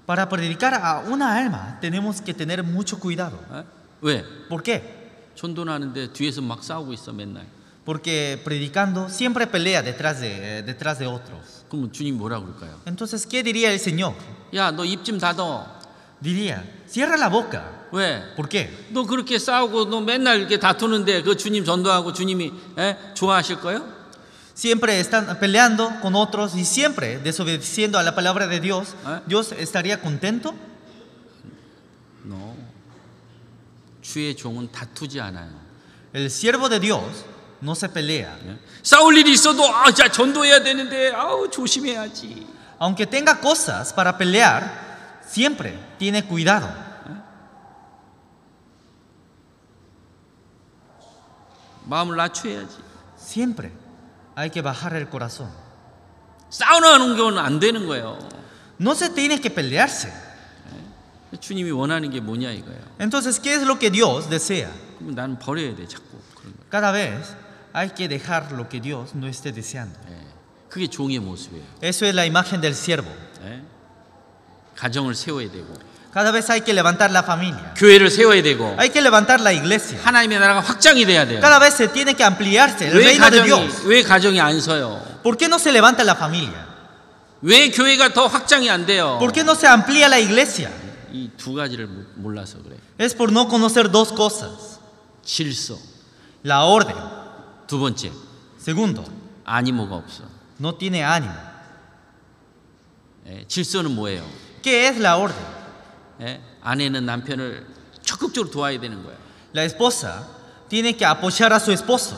S2: Para predicar a una alma tenemos que tener mucho cuidado.
S1: 왜?
S2: ¿Por qué?
S1: 전도는 하는데 뒤에서 막 싸우고 있어 맨날.
S2: Porque predicando siempre pelea detrás de otros.
S1: 그러면 주님 뭐라 그럴까요?
S2: Entonces, ¿qué diría el Señor?
S1: 야, 너 입 좀 닫어.
S2: Diría, cierra la boca.
S1: 왜?
S2: ¿Por qué?
S1: 너 그렇게 싸우고 너 맨날 이렇게 다투는데 그 주님 전도하고 주님이 좋아하실 거예요?
S2: siempre están peleando con otros y siempre desobedeciendo a la palabra de Dios, ¿Dios estaría contento?
S1: No. 주의 종은 다투지 않아요.
S2: El siervo de Dios no se pelea.
S1: 싸울 일이 있어도 자 전도해야 되는데 조심해야지.
S2: Aunque tenga cosas para pelear, siempre tiene cuidado.
S1: 마음을 낮춰야지.
S2: Siempre hay que bajar el corazón.
S1: 싸우는 경우는 안 되는 거예요.
S2: No se tiene que pelearse.
S1: 주님이 원하는 게 뭐냐 이거예요.
S2: Entonces, ¿qué es lo que Dios desea?
S1: 그럼 나는 버려야 돼 자꾸 그런 거.
S2: Cada vez hay que dejar lo que Dios no esté deseando.
S1: 그게 종의 모습이에요.
S2: Eso es la imagen del siervo.
S1: 가정을 세워야 되고,
S2: Cada vez hay que levantar la familia.
S1: 교회를 세워야 되고,
S2: Hay que levantar la iglesia.
S1: 하나님의 나라가 확장이 돼야 돼요.
S2: Cada vez se tiene que ampliarse el
S1: 왜
S2: reino de Dios.
S1: 왜 가정이 안 서요?
S2: ¿Por qué no se levanta la familia?
S1: 왜 교회가 더 확장이 안 돼요?
S2: ¿Por qué no se amplía la iglesia?
S1: 이 두 가지를 몰라서 그래.
S2: Es por no conocer dos cosas.
S1: 질서.
S2: La orden.
S1: 두 번째,
S2: Segundo,
S1: 안위모가 없어.
S2: no tiene ánimo.
S1: 질서는 뭐예요?
S2: ¿Qué es la orden?
S1: 아내는 남편을 적극적으로 도와야 되는 거예요.
S2: La esposa tiene que apoyar a su esposo.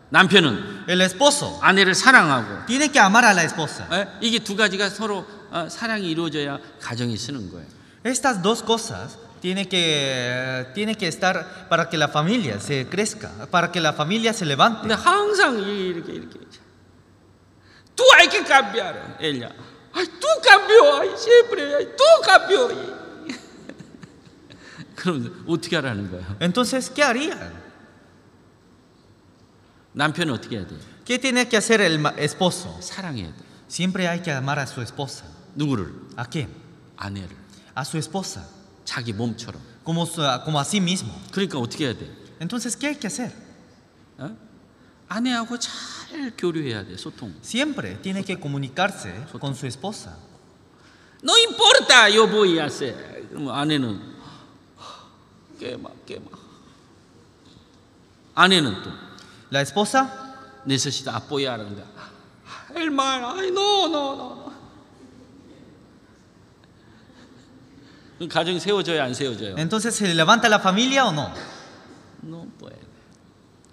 S1: 남편은
S2: El esposo
S1: 아내를 사랑하고,
S2: tiene que amar a la esposa.
S1: 이게 두 가지가 서로 사랑이 이루어져야 가정이 쓰는 거예요.
S2: Estas dos cosas tiene que estar para que la familia se crezca, para que la familia se levante.
S1: 근데 항상 이렇게 tu hay que cambiar, ella. Ay, tú cambió, ay, siempre, ay, tú cambió. 그럼 어떻게 하라는 거예요?
S2: Entonces, ¿qué harían?
S1: 남편은 어떻게 해야 돼요?
S2: ¿Qué tiene que hacer el esposo?
S1: 사랑해야 돼.
S2: Siempre hay que amar a su esposa.
S1: 누구를?
S2: ¿A quién?
S1: 아내를.
S2: A su esposa,
S1: 자기 몸처럼.
S2: como a sí mismo.
S1: 그러니까 어떻게 해야 돼?
S2: Entonces, ¿qué hay que hacer?
S1: 아내하고 잘 교류해야 돼, 소통.
S2: Siempre tiene que comunicarse con su esposa.
S1: No importa, yo voy a hacer. 그러면 아내는 깨마. 아내는 또
S2: La esposa
S1: necesita apoyar. Hermana, ay, no. 가정이 세워져야 안 세워져요?
S2: Entonces, ¿se levanta la familia o no?
S1: No puede.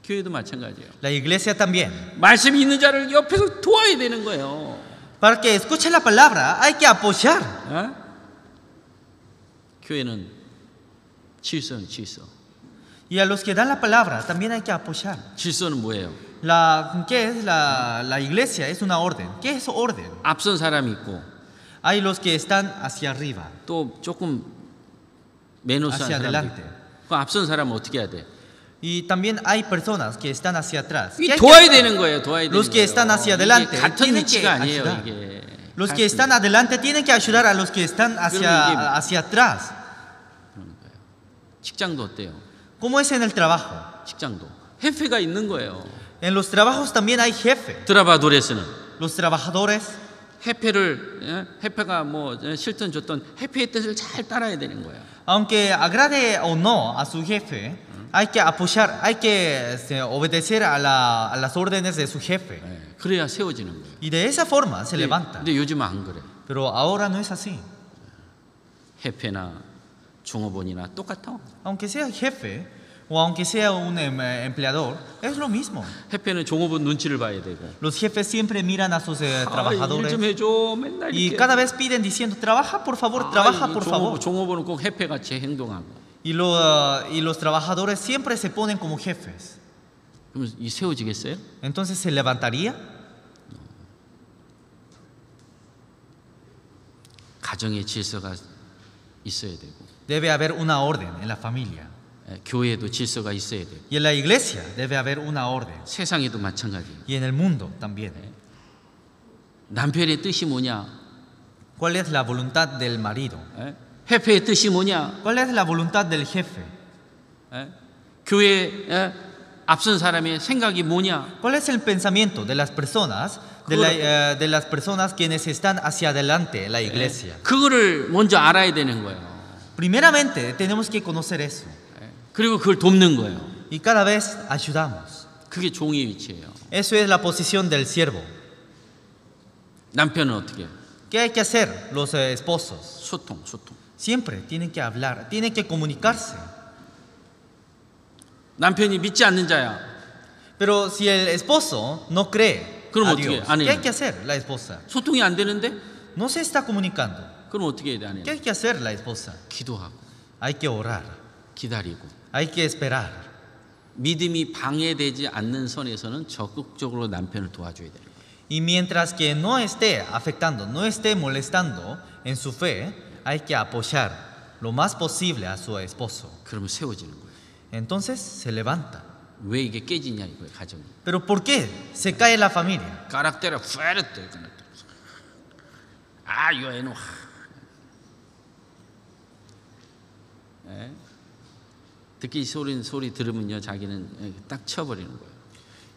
S1: 교회도 마찬가지예요.
S2: La iglesia también.
S1: 말씀이 있는 자를 옆에서 도와야 되는 거예요.
S2: Para que escuche la palabra, hay que apoyar.
S1: 교회는 질서.
S2: Y a los que dan la palabra, también hay que apoyar.
S1: 질서는 뭐예요?
S2: ¿Qué es la iglesia? Es una orden. ¿Qué es orden?
S1: 앞선 사람이 있고,
S2: Hay los que están hacia arriba.
S1: 또 조금 매너스한
S2: Hacia
S1: 사람도
S2: adelante.
S1: 있고. 그 앞선 사람은 어떻게 해야 돼?
S2: Y también hay personas que están hacia atrás. ¿Qué
S1: 이
S2: hay que
S1: 도와야
S2: hacer?
S1: 되는 거예요. 도와야 되는
S2: Los que
S1: 거예요.
S2: están hacia
S1: 이게
S2: adelante
S1: 같은
S2: tienen que
S1: 위치가 아니에요.
S2: ayudar.
S1: 이게
S2: Los que están adelante tienen que ayudar a los que están hacia atrás.
S1: 직장도 어때요?
S2: ¿Cómo es en el trabajo?
S1: 직장도 헤페가 있는 거예요.
S2: En los trabajos también hay jefe.
S1: 드라바도레스는
S2: Los trabajadores,
S1: 헤페가 뭐 싫든 좋든 헤페의 뜻을 잘 따라야 되는 거예요.
S2: aunque agrade o no a su jefe, hay que apoyar, hay que obedecer a las órdenes de su jefe.
S1: 그래야 세워지는 거예요.
S2: Y de esa forma se levanta.
S1: 근데 요즘은 안 그래.
S2: Pero ahora no es así.
S1: 헤페나 종업원이나 똑같아.
S2: Aunque sea jefe o aunque sea un empleador, es lo mismo.
S1: 헤페는 종업원 눈치를 봐야 되고.
S2: Los jefes siempre miran a sus trabajadores
S1: 일 좀 해줘. 맨날
S2: y
S1: 이렇게.
S2: cada vez piden diciendo, trabaja por favor, trabaja por favor.
S1: 종업원은 꼭 헤페같이 행동하고.
S2: Y los trabajadores siempre se ponen como jefes.
S1: 그럼 이 세워지겠어요?
S2: Entonces, ¿se levantaría?
S1: 가정의 질서가 있어야 되고.
S2: Debe haber una orden en la familia.
S1: 교회에도 질서가 있어야 되고.
S2: Y en la iglesia debe haber una orden.
S1: 세상에도 마찬가지예요.
S2: Y en el mundo también.
S1: 남편의 뜻이 뭐냐?
S2: ¿Cuál es la voluntad del marido?
S1: 헤페의 뜻이 뭐냐?
S2: ¿Cuál es la voluntad del jefe?
S1: 교회 앞선 사람의 생각이 뭐냐?
S2: ¿Cuál es el pensamiento de las personas, de las personas quienes están hacia adelante en la iglesia?
S1: 그거를 먼저 알아야 되는 거예요.
S2: Primeramente tenemos que conocer eso.
S1: 그리고 그걸 돕는 거예요.
S2: Y cada vez ayudamos.
S1: 그게 종의 위치예요.
S2: Eso es la posición del siervo.
S1: 남편은 어떻게?
S2: ¿Qué hay que hacer los esposos?
S1: 소통.
S2: Siempre tienen que hablar, tienen que comunicarse.
S1: 남편이 믿지 않는 자야.
S2: Pero si el esposo no cree
S1: 그럼
S2: a
S1: 어떻게
S2: Dios,
S1: 해? 아내는?
S2: ¿qué hay que hacer la esposa?
S1: 소통이 안 되는데?
S2: No se está comunicando.
S1: 그럼 어떻게 해야 돼?
S2: ¿Qué
S1: 아내는?
S2: hay que hacer la esposa?
S1: 기도하고
S2: Hay que orar,
S1: 기다리고
S2: hay que esperar.
S1: 믿음이 방해되지 않는 선에서는 적극적으로 남편을 도와줘야 돼요.
S2: Y mientras que no esté afectando, no esté molestando en su fe, hay que apoyar lo más posible a su esposo.
S1: 그러면 세워지는 거예요.
S2: Entonces se levanta.
S1: 왜 이게 깨지냐 이거예요, 가정이.
S2: Pero ¿por qué se cae la familia?
S1: 까락때려 fuerte. 아, 요 애는 듣기 소리 들으면요, 자기는 딱 쳐버리는 거예요.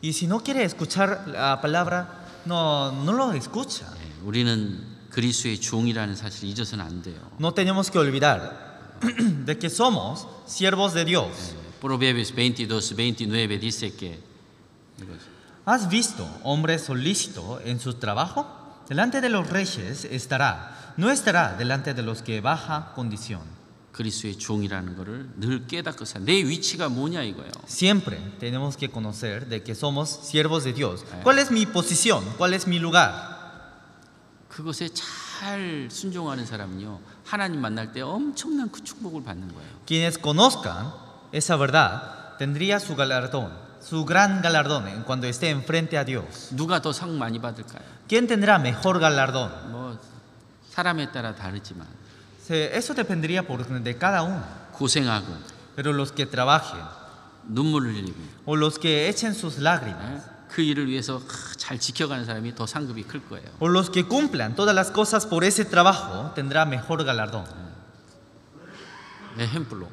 S2: Y si no quiere escuchar la palabra, no lo escucha.
S1: 우리는 그리스도의 종이라는 사실을 잊어서는 안 돼요.
S2: No tenemos que olvidar de que somos siervos de Dios.
S1: Proverbios 22:29 dice que
S2: ¿Has visto hombre solícito en su trabajo? Delante de los reyes estará, no estará delante de los que baja condición.
S1: 그리스도의 종이라는 것을 늘 깨닫고 내 위치가 뭐냐 이거예요.
S2: Siempre tenemos que conocer de que somos siervos de Dios. ¿Cuál es mi posición? ¿Cuál es mi lugar?
S1: 그것에 잘 순종하는 사람은요, 하나님 만날 때 엄청난 그 축복을 받는 거예요.
S2: Quienes conozcan esa verdad tendría su galardón, su gran galardón en cuando esté enfrente a Dios.
S1: 누가 더 상 많이 받을까요?
S2: ¿Quién tendrá mejor galardón?
S1: 뭐 사람에 따라 다르지만
S2: Eso dependería de cada uno.
S1: 고생하고
S2: Pero los que trabajen
S1: 눈물을 흘리고
S2: o los que echen sus lágrimas
S1: 그 일을 위해서 잘 지켜가는 사람이 더 상급이 클 거예요.
S2: o los que cumplan todas las cosas por ese trabajo tendrá mejor galardón.
S1: 햄플로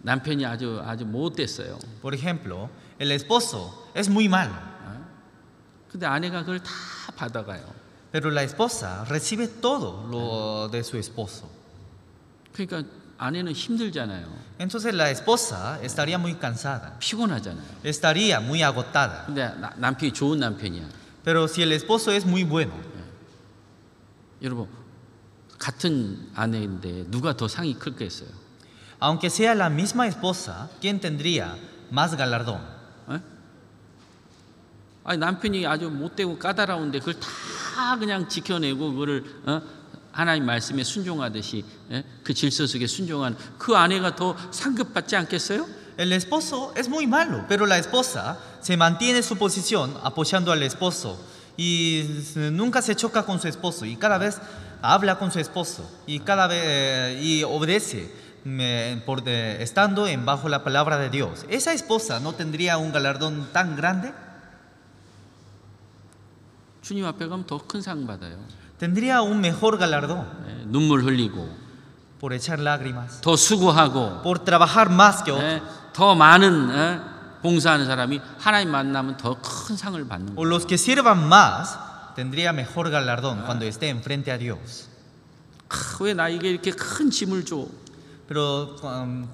S1: 남편이 아주 못됐어요.
S2: Por ejemplo, el esposo es muy malo,
S1: 근데 아내가 그걸 다 받아가요.
S2: pero la esposa recibe todo lo de su esposo.
S1: 그러니까 아내는 힘들잖아요.
S2: Entonces la esposa estaría muy cansada,
S1: 피곤하잖아요.
S2: estaría muy agotada.
S1: 근데 남편이 좋은 남편이야.
S2: Pero si el esposo es muy bueno,
S1: 여러분 같은 아내인데 누가 더 상이 클겠어요?
S2: aunque sea la misma esposa, ¿quién tendría más galardón?
S1: 아니 남편이 아주 못되고 까다로운데 그걸 다 그냥 지켜내고 그거를 하나님 말씀에 순종하듯이 그 질서 속에 순종한 그 아내가 더 상급받지 않겠어요?
S2: El esposo es muy malo, pero la esposa se mantiene su posición apoyando al esposo y nunca se choca con su esposo y cada vez habla con su esposo y cada vez y obedece estando bajo la palabra de Dios. ¿Esa esposa no tendría un galardón tan grande?
S1: 주님 앞에 가면 더 큰 상 받아요.
S2: Tendría un mejor galardón
S1: 눈물 흘리고
S2: por echar lágrimas,
S1: 더 수고하고
S2: por trabajar más que otros.
S1: 더 많은 봉사하는 사람이 하나님 만나면 더 큰 상을 받는
S2: O
S1: 거예요.
S2: los que sirvan más tendría mejor galardón cuando esté enfrente a Dios.
S1: 왜 나에게 이렇게 큰 짐을 줘?
S2: Pero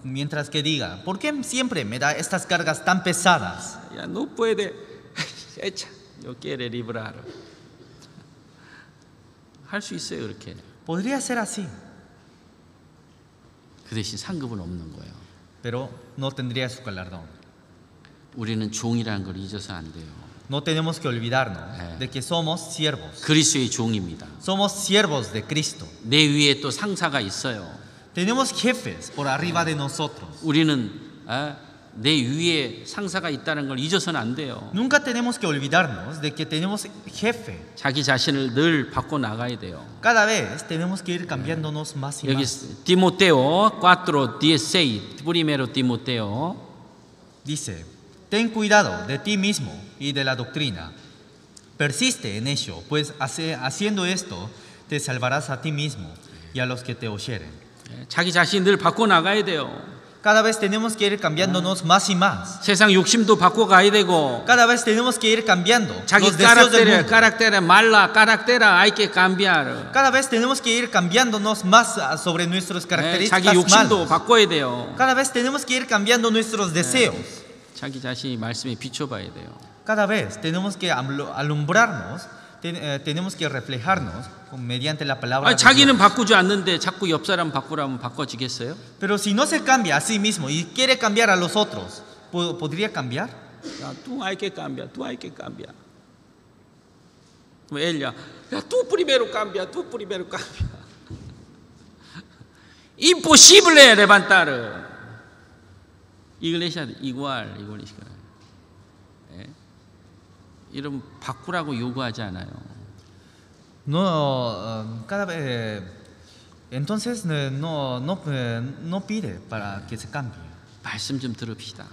S2: mientras que diga, ¿por qué siempre me da estas cargas tan pesadas?
S1: 야, no puede. echa, yo quiero librar. 할 수 있어요, 그렇게.
S2: Podría ser así,
S1: 그 대신 상급은 없는 거예요.
S2: pero no tendría su galardón.
S1: 우리는 종이라는 걸 잊어서 안 돼요.
S2: No tenemos que olvidarnos de que somos siervos.
S1: 그리스도의 종입니다.
S2: Somos siervos de Cristo.
S1: 내 위에 또 상사가 있어요.
S2: Tenemos jefes por arriba de nosotros.
S1: 우리는 내 위에 상사가 있다는 걸 잊어서는 안 돼요.
S2: Nunca tenemos que olvidarnos de que tenemos jefe.
S1: 자기 자신을 늘 바꿔 나가야 돼요.
S2: Cada vez tenemos que ir cambiándonos más y
S1: 여기
S2: más.
S1: 디모테오 4:16, primero Timoteo.
S2: Dice, ten cuidado de ti mismo y de la doctrina. Persiste en ello, pues haciendo esto te salvarás a ti mismo y a los que te oyeren.
S1: 자기 자신을 늘 바꿔 나가야 돼요.
S2: Cada vez tenemos que ir cambiándonos más y más.
S1: 세상 욕심도 바꿔 가야 되고.
S2: Cada vez tenemos que ir cambiando
S1: 자기
S2: los deseos del mundo.
S1: carácter 말라, caráctera hay que cambiar.
S2: Cada vez tenemos que ir cambiándonos más sobre nuestras
S1: 자기
S2: características
S1: 욕심도
S2: malas.
S1: 바꿔야 돼요.
S2: Cada vez tenemos que ir cambiando nuestros deseos.
S1: 자기 자신이 말씀에 비춰봐야 돼요.
S2: Cada vez tenemos que alumbrarnos, tenemos que reflejarnos mediante la palabra
S1: 아니,
S2: de
S1: 자기는
S2: Dios.
S1: 바꾸지 않는데 자꾸 옆 사람 바꾸라면 바꿔지겠어요?
S2: Pero si no se cambia a sí mismo y quiere cambiar a los otros, ¿podría cambiar?
S1: 야, tú hay que cambiar, tú hay que cambiar. Ella, ya, tú primero cambia, tú primero cambia. Imposible levantar. Iglesia igual. 이런 바꾸라고 요구하지 않아요.
S2: No, cada vez, entonces no pide para que se cambie.
S1: 말씀 좀 들읍시다.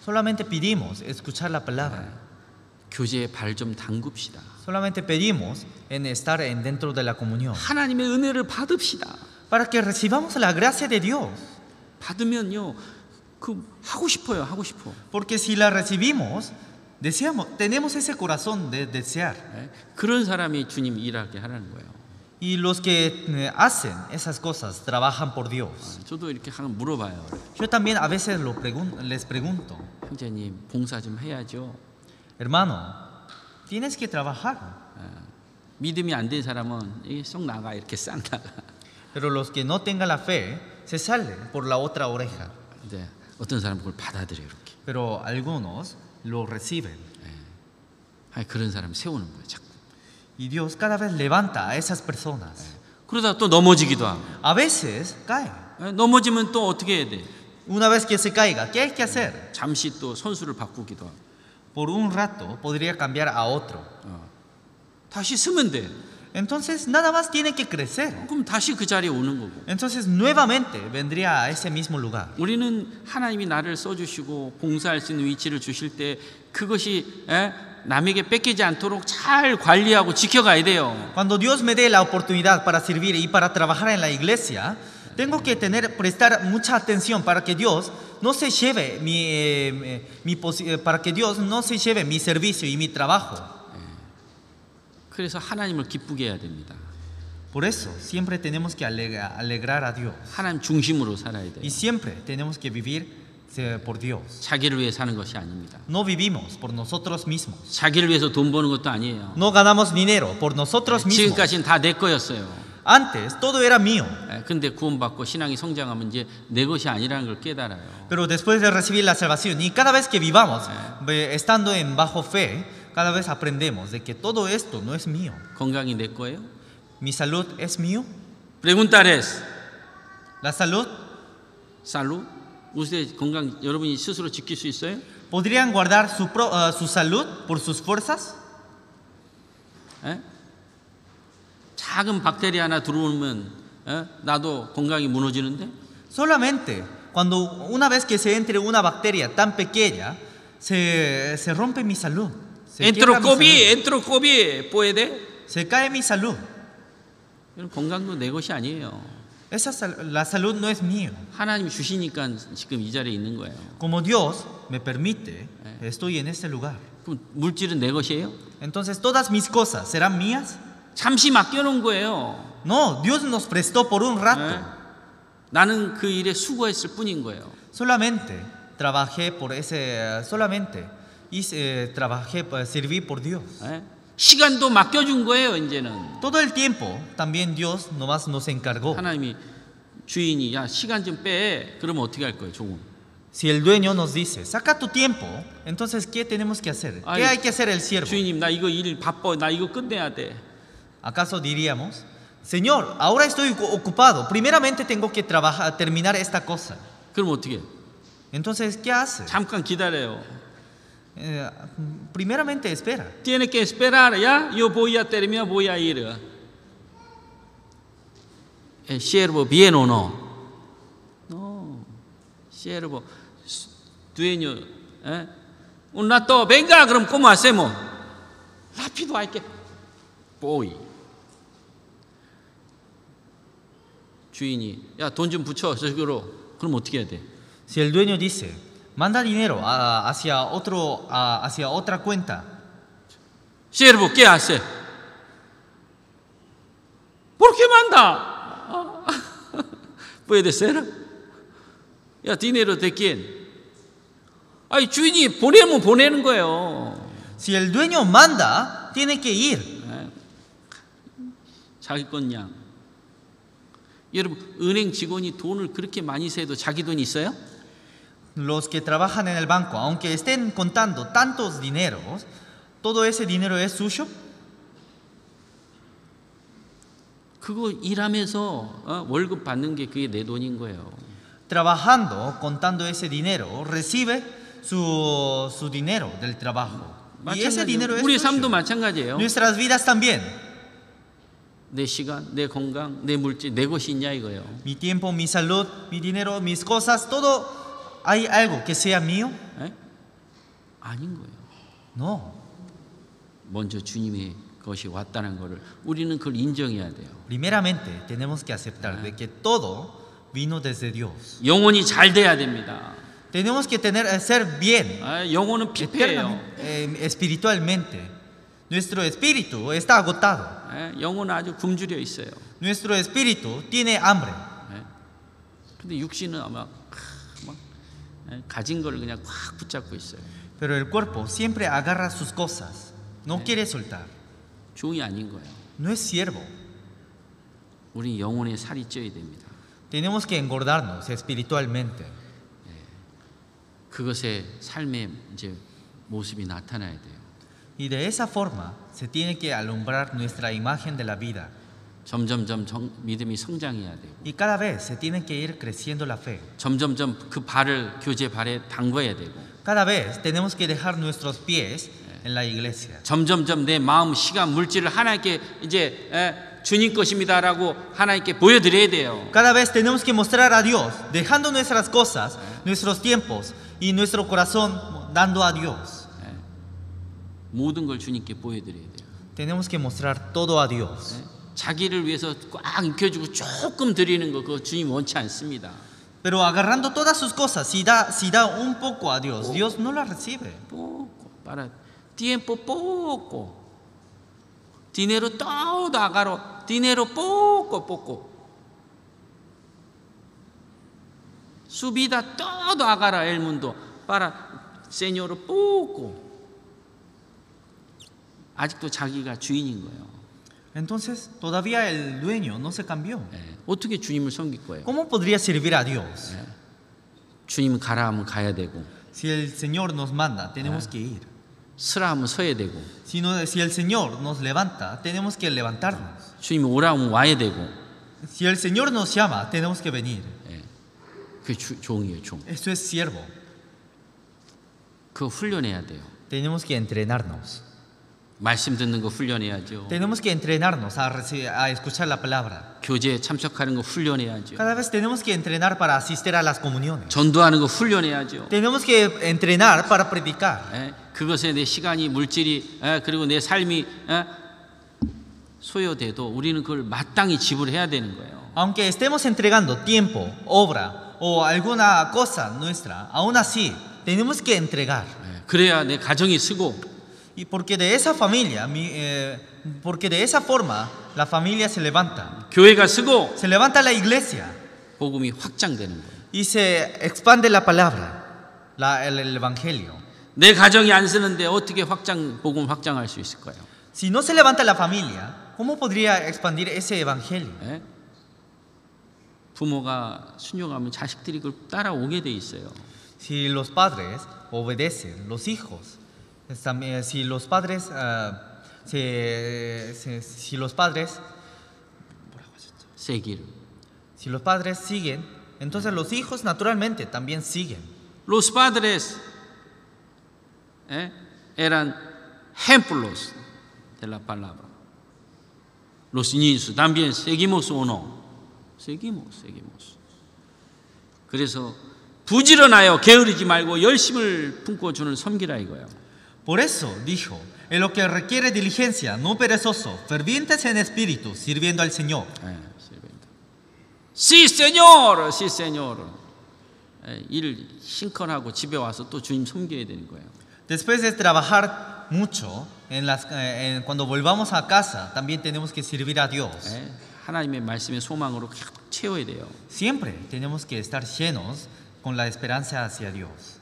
S2: Solamente pedimos escuchar la palabra.
S1: 교제에 발 좀 담굽시다.
S2: Solamente pedimos en estar dentro de la comunión.
S1: 하나님의 은혜를 받읍시다.
S2: Para que recibamos la gracia de Dios.
S1: 받으면요, 하고 싶어요.
S2: Porque si la recibimos, tenemos ese corazón de desear.
S1: 그런 사람이 주님 일하게 하라는 거예요.
S2: Y los que hacen esas cosas trabajan por Dios.
S1: 저도 이렇게 하면 물어봐요.
S2: Yo también a veces les pregunto,
S1: 형제님, 봉사 좀 해야죠.
S2: hermano, tienes que trabajar.
S1: 믿음이 안 된 사람은 이게 쏙 나가, 이렇게 싹 나가.
S2: Pero los que no tengan la fe se salen por la otra oreja.
S1: 근데 어떤 사람은 그걸 받아들여요, 이렇게.
S2: Pero algunos lo reciben.
S1: 그런 사람 세우는 거예요, 자꾸.
S2: Y Dios cada vez levanta a esas personas.
S1: 그러다 또 넘어지기도 하고.
S2: A veces cae.
S1: 넘어지면 또 어떻게 해야 돼?
S2: Una vez que se caiga, ¿qué hay que hacer?
S1: 잠시 또 선수를 바꾸기도 하고.
S2: Por un rato podría cambiar a otro.
S1: 다시 쓰면 돼.
S2: Entonces nada más tiene que crecer.
S1: 그럼 다시 그 자리에 오는 거고.
S2: Entonces nuevamente vendría a ese mismo lugar.
S1: 우리는 하나님이 나를 써주시고 봉사할 수 있는 위치를 주실 때 그것이 남에게 뺏기지 않도록 잘 관리하고 지켜가야 돼요.
S2: Cuando Dios me dé la oportunidad para servir y para trabajar en la iglesia, tengo que prestar mucha atención para que Dios no se lleve para que Dios no se lleve mi servicio y mi trabajo.
S1: 그래서 하나님을 기쁘게 해야 됩니다.
S2: Por eso siempre tenemos que alegrar a Dios.
S1: 하나님 중심으로 살아야 돼요.
S2: Y siempre tenemos que vivir por Dios.
S1: 자기를 위해 사는 것이 아닙니다.
S2: No vivimos por nosotros mismos.
S1: 자기를 위해서 돈 버는 것도 아니에요.
S2: No ganamos dinero por nosotros mismos.
S1: 지금까지는 다 내 거였어요.
S2: Antes todo era mío.
S1: 근데 구원받고 신앙이 성장하면 이제 내 것이 아니라는 걸 깨달아요.
S2: Pero después de recibir la salvación y cada vez que vivamos estando en bajo fe, cada vez aprendemos de que todo esto no es mío.
S1: 건강이 내 거예요?
S2: ¿Mi salud es mío?
S1: Preguntarles.
S2: ¿La salud?
S1: salud? 우스의 건강 여러분이 스스로 지킬 수 있어요?
S2: ¿Podrían guardar su salud por sus fuerzas?
S1: 작은 박테리아 하나 들어오면 나도 건강이 무너지는데?
S2: Solamente cuando una vez que se entre una bacteria tan pequeña se rompe mi salud. Se quiebra mi salud.
S1: 엔트로코비 puede?
S2: Se cae mi salud.
S1: 건강도 내 것이 아니에요.
S2: La salud no es mío.
S1: 하나님이 주시니까 지금 이 자리에 있는 거예요.
S2: Como Dios me permite, estoy en este lugar.
S1: 그럼 물질은 내 것이에요?
S2: Entonces todas mis cosas serán mías.
S1: 잠시 맡겨놓은 거예요.
S2: No, Dios nos prestó por un rato.
S1: 나는 그 일에 수고했을 뿐인 거예요.
S2: Solamente trabajé por trabajé para servir por Dios.
S1: 시간도 맡겨준 거예요, 이제는.
S2: Todo el tiempo también Dios nomás nos encargó.
S1: 하나님이 주인이 야 시간 좀 빼. 그러면 어떻게 할 거예요, 조금?
S2: Si el dueño nos dice, saca tu tiempo, entonces ¿qué tenemos que hacer? ¿Qué hay que hacer el siervo?
S1: 주인님, 나 이거 일 바빠. 나 이거 끝내야 돼.
S2: ¿Acaso diríamos, Señor, ahora estoy ocupado, primeramente tengo que terminar esta cosa?
S1: 그럼 어떻게 해?
S2: Entonces, ¿qué hace?
S1: 잠깐 기다려요.
S2: Primeramente espera.
S1: Tiene que esperar, ya. Yo voy a terminar, voy a ir. ¿El siervo bien o no? No. Siervo, dueño, un rato, venga, 그럼 ¿cómo hacemos? Rápido hay que. Voy. 주인이 야 돈 좀 붙여 저기로. 그럼 어떻게 해야 돼?
S2: Si el dueño dice, manda dinero hacia otra cuenta.
S1: Siervo, ¿qué hace? ¿Por qué manda? ¿Puede ser? ¿Ya dinero de quién? 아니 주인이 보내면 보내는 거예요.
S2: Si el dueño manda, tiene que ir.
S1: 자기 건 양. 여러분 은행 직원이 돈을 그렇게 많이 세도 자기 돈이 있어요?
S2: Los que trabajan en el banco, aunque estén contando tantos dineros, ¿todo ese dinero es suyo?
S1: 그거 일하면서 월급 받는 게 그게 내 돈인 거예요.
S2: Trabajando, contando ese dinero, recibe su dinero del trabajo. Y ese dinero es
S1: 우리 삶도
S2: suyo.
S1: 마찬가지예요.
S2: Nuestras vidas también.
S1: 내 시간, 내 건강, 내 물질, 내 것이 있냐 이거예요.
S2: Mi tiempo, mi salud, mi dinero, mis cosas, todo. ¿Hay algo que sea mío?
S1: 에? 아닌 거예요.
S2: No.
S1: 먼저 주님의 것이 왔다는 것을 우리는 그걸 인정해야 돼요.
S2: Primeramente, tenemos que aceptar de que todo vino desde Dios.
S1: 영혼이 잘 돼야 됩니다.
S2: Tenemos que ser bien
S1: 영혼은 피폐해요.
S2: espiritualmente. Nuestro espíritu está agotado.
S1: 영혼은 아주 굶주려 있어요.
S2: Nuestro espíritu tiene hambre.
S1: 근데 육신은 아마 막 가진 걸 그냥 꽉 붙잡고 있어요.
S2: Pero el cuerpo siempre agarra sus cosas. No quiere soltar.
S1: 종이 아닌 거예요.
S2: No es siervo.
S1: 우리 영혼에 살이 쪄야 됩니다.
S2: Tenemos que engordarnos espiritualmente.
S1: 그것의 삶의 이제 모습이 나타나야 돼요.
S2: Y de esa forma se tiene que alumbrar nuestra imagen de la vida.
S1: 점점점 믿음이 성장해야 되고.
S2: Y cada vez se tiene que ir creciendo la fe.
S1: 점점점 그 발을 교제 발에 담궈야 되고.
S2: Cada vez tenemos que dejar nuestros pies en la iglesia.
S1: 점점점 내 마음, 시간, 물질을 하나님께 이제 주님 것입니다라고 하나님께 보여드려야 돼요.
S2: Cada vez tenemos que mostrar a Dios, dejando nuestras cosas, nuestros tiempos y nuestro corazón dando a Dios.
S1: 모든 걸 주님께 보여드려야 돼요.
S2: Tenemos que mostrar todo a Dios.
S1: 자기를 위해서 꽉 익혀주고 조금 드리는 거 그거 주님 원치 않습니다.
S2: Pero agarrando todas sus cosas, si da un poco a Dios, Dios no la recibe.
S1: poco para tiempo poco dinero todo agarro dinero poco su vida todo agarra el mundo para Señor poco. 아직도 자기가 주인인 거예요.
S2: Entonces, todavía el dueño no se cambió.
S1: 어떻게 주님을 섬길 거예요?
S2: ¿Cómo podría servir a Dios?
S1: 주님 가라 하면 가야 되고
S2: Si el Señor nos manda, tenemos que ir.
S1: 서라 하면 서야 되고
S2: Si el Señor nos levanta, tenemos que levantarnos.
S1: 주님이 오라 하면 와야 되고.
S2: Si el Señor nos llama, tenemos que venir.
S1: 그게 종이에요, 종.
S2: Esto es siervo.
S1: 그거 훈련해야 돼요.
S2: Tenemos que entrenarnos.
S1: 말씀 듣는 거 훈련해야죠.
S2: Tenemos que entrenarnos a escuchar la palabra.
S1: 교제에 참석하는 거 훈련해야죠.
S2: Cada vez tenemos que entrenar para asistir a las comuniones.
S1: 전도하는 거 훈련해야죠.
S2: Tenemos que entrenar para predicar.
S1: 그것에 내 시간이 물질이 그리고 내 삶이 소요돼도 우리는 그걸 마땅히 지불해야 되는 거예요.
S2: Aunque estemos entregando tiempo, obra o alguna cosa nuestra, aún así tenemos que entregar.
S1: 그래야 내 가정이 쓰고
S2: Y porque de esa familia, porque de esa forma la familia se levanta.
S1: 교회가 쓰고
S2: Se levanta la iglesia
S1: 복음이 확장되는 거예요.
S2: y se expande la palabra, el evangelio.
S1: 내 가정이 안 쓰는데 어떻게 복음 확장할 수 있을 거예요?
S2: Si no se levanta la familia, ¿cómo podría expandir ese evangelio?
S1: 부모가 순종하면 자식들이 그걸 따라오게 돼 있어요.
S2: Si los padres obedecen, los hijos, si los padres, si los padres,
S1: seguir.
S2: si los padres siguen, entonces los hijos naturalmente también siguen.
S1: Los padres eran ejemplos de la palabra. Los niños también seguimos o no? seguimos. 그래서 부지런하여 게으르지 말고 열심을 품고 주는 섬기라 이거예요.
S2: Por eso dijo, en lo que requiere diligencia, no perezoso, fervientes en espíritu, sirviendo al Señor.
S1: Sí, Señor, sí, Señor. 일 신컨하고 집에 와서 또 주님 섬겨야 되는 거예요.
S2: Después de trabajar mucho, cuando volvamos a casa, también tenemos que servir a Dios.
S1: 하나님의 말씀의 소망으로 채워야 돼요.
S2: Siempre tenemos que estar llenos con la esperanza hacia Dios.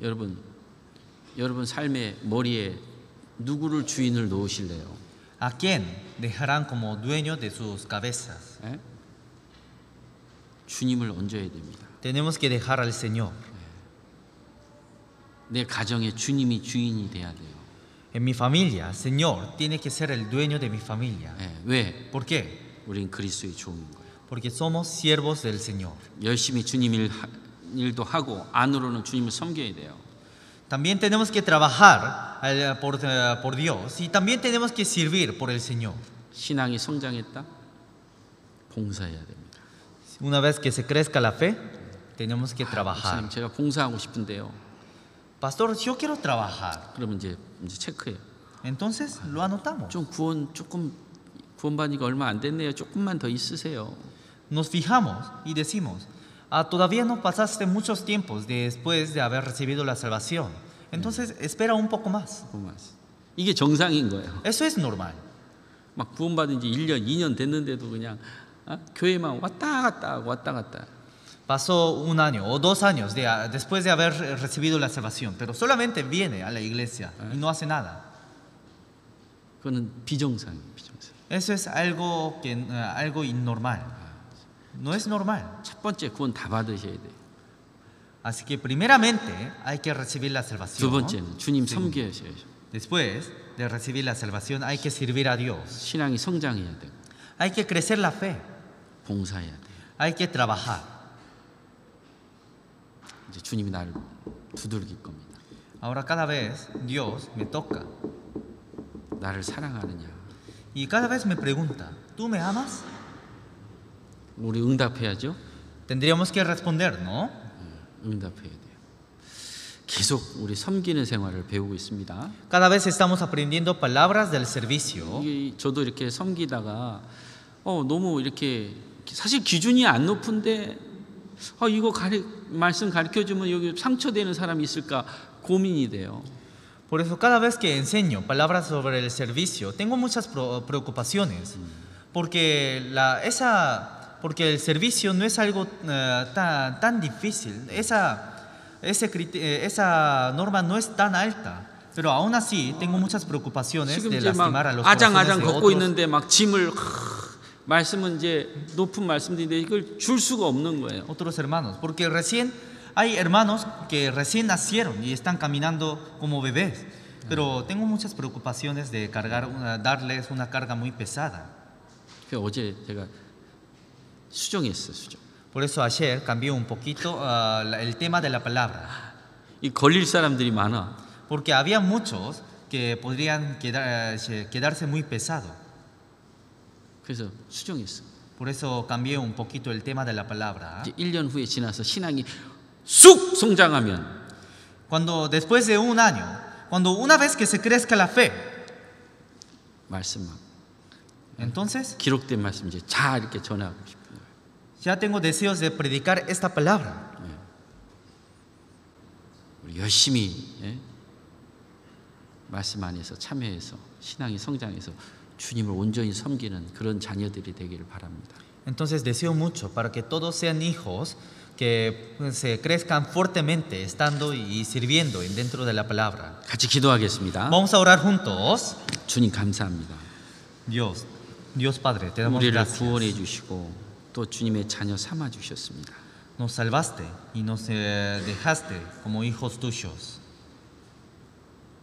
S1: 여러분 삶의 머리에 누구를 주인을 놓으실래요?
S2: ¿A quién dejarán como dueño de sus cabezas?
S1: 예? 주님을 얹어야 됩니다.
S2: Tenemos que dejar al Señor.
S1: 내 가정에 주님이 주인이 돼야 돼요.
S2: En mi familia, Señor tiene que ser el dueño de mi familia.
S1: 예, 왜?
S2: ¿Por qué?
S1: 우린 그리스도의 종인 거예요.
S2: Porque somos siervos del Señor.
S1: 열심히 주님 일도 하고 안으로는 주님을 섬겨야 돼요.
S2: También tenemos que trabajar por Dios y también tenemos que servir por el Señor.
S1: 신앙이 성장했다? 봉사해야 됩니다.
S2: Una vez que se crezca la fe, tenemos que
S1: 목사님,
S2: trabajar.
S1: 제가 봉사하고 싶은데요.
S2: Pastor, yo quiero trabajar.
S1: 그러면 이제 체크해요.
S2: Entonces lo anotamos.
S1: 좀 구원받으니까 얼마 안 됐네요. 조금만 더 있으세요.
S2: Nos fijamos y decimos, todavía no pasaste muchos tiempos después de haber recibido la salvación. Entonces espera un poco más.
S1: 이게 정상인 거예요.
S2: Eso es normal.
S1: 막 구원받은 지 1년, 2년 됐는데도 그냥 교회만 왔다 갔다 하고 왔다 갔다.
S2: Pasó un año o 2 años después de haber recibido la salvación, pero solamente viene a la iglesia y no hace nada.
S1: 그거는 비정상이에요.
S2: Eso es algo innormal. No es normal.
S1: 첫 번째 구원 다 받으셔야 돼요.
S2: Así que primeramente hay que recibir la
S1: 두
S2: salvación.
S1: 번째는 주님 섬겨야죠.
S2: Después de recibir la salvación hay que servir a Dios.
S1: 신앙이 성장해야 되고
S2: Hay que crecer la fe.
S1: 봉사해야 돼요.
S2: Hay que trabajar.
S1: 이제 주님이 나를 두들길 겁니다.
S2: Ahora cada vez Dios me toca
S1: 나를 사랑하느냐?
S2: y cada vez me pregunta, ¿tú me amas?
S1: 우리 응답해야죠.
S2: Tendríamos que responder, ¿no?
S1: 응답해야 돼요. 계속 우리 섬기는 생활을 배우고 있습니다.
S2: Cada vez estamos aprendiendo palabras del servicio.
S1: 이게 저도 이렇게 섬기다가 너무 이렇게 사실 기준이 안 높은데 이거 말씀 가르쳐 주면 여기 상처되는 사람이 있을까 고민이 돼요.
S2: Por eso cada vez que enseño palabras sobre el servicio tengo muchas preocupaciones porque el servicio no es algo tan difícil. Esa norma no es tan alta, pero aún así tengo muchas preocupaciones
S1: 지금
S2: de
S1: 이제 막
S2: lastimar a los corazones
S1: 아장아장
S2: de
S1: 걷고
S2: otros.
S1: 있는데 막 짐을 말씀은 이제 높은 말씀인데 이걸 줄 수가 없는 거예요.
S2: Otros hermanos, porque hay hermanos que recién nacieron y están caminando como bebés, pero tengo muchas preocupaciones de darles una carga muy pesada.
S1: 그래서 어제 제가 수정.
S2: Por eso ayer cambié un poquito el tema de la palabra,
S1: 이 걸릴 사람들이 많아.
S2: porque había muchos que podrían quedarse muy pesado.
S1: 그래서 수정했어.
S2: Por eso cambié un poquito el tema de la palabra.
S1: 이제 1년 후에 지나서 신앙이 쑥 성장하면
S2: Cuando después de un año, cuando una vez que se crezca la fe,
S1: 말씀만
S2: entonces
S1: 기록된 말씀 이제 잘 이렇게 전하고 싶은 거예요.
S2: ya tengo deseos de predicar esta palabra.
S1: 우리 열심히 말씀 안에서 참여해서 신앙이 성장해서 주님을 온전히 섬기는 그런 자녀들이 되기를 바랍니다.
S2: Entonces deseo mucho para que todos sean hijos que se crezcan fuertemente estando y sirviendo dentro de la palabra.
S1: 같이 기도하겠습니다.
S2: Vamos a orar juntos.
S1: 주님 감사합니다.
S2: Dios Padre, te damos
S1: 우리를
S2: gracias.
S1: 구원해 주시고 또 주님의 자녀 삼아 주셨습니다.
S2: Nos salvaste y nos dejaste como hijos tuyos.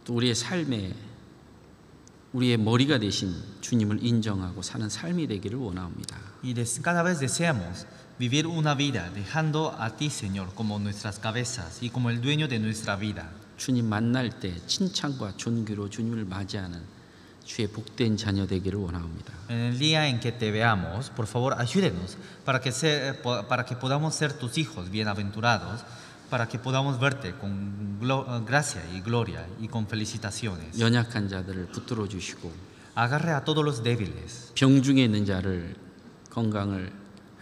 S1: 또 우리의 삶에 우리의 머리가 되신 주님을 인정하고 사는 삶이 되기를 원합니다.
S2: Y cada vez deseamos vivir una vida dejando a ti, Señor, como nuestras cabezas y como el dueño de nuestra vida.
S1: 주님 만날 때 칭찬과 존귀로 주님을 맞이하는 주의 복된 자녀 되기를 원합니다.
S2: En el día en que te veamos, por favor, ayúdenos para que podamos ser tus hijos bienaventurados, para que podamos verte con gracia y gloria y con felicitaciones.
S1: 연약한 자들을 붙들어 주시고
S2: Agarre a todos los débiles
S1: 병중에 있는 자를 건강을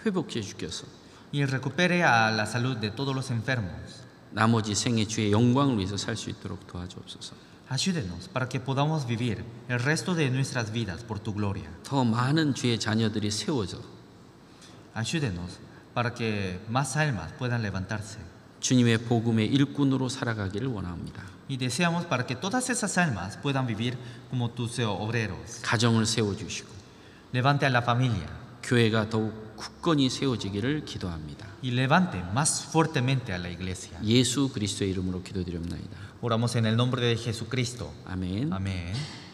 S1: 회복해 주셔서
S2: y recupere a la salud de todos los enfermos.
S1: 나머지 생애 주의 영광을 위해서 살 수 있도록 도와주옵소서.
S2: Ayúdenos para que podamos vivir el resto de nuestras vidas por tu gloria.
S1: 더 많은 주의 자녀들이 세워져
S2: Ayúdenos para que más almas puedan levantarse.
S1: 주님의 복음의 일꾼으로 살아가기를 원합니다.
S2: Y deseamos para que todas esas almas puedan vivir como tus obreros.
S1: 가정을 세워주시고
S2: Levante a la familia
S1: 교회가 더욱 굳건히 세워지기를 기도합니다.
S2: y levante más fuertemente a la iglesia.
S1: 예수 그리스도의 이름으로 기도드립니다.
S2: Oramos en el nombre de Jesucristo.
S1: 아멘.
S2: Amén.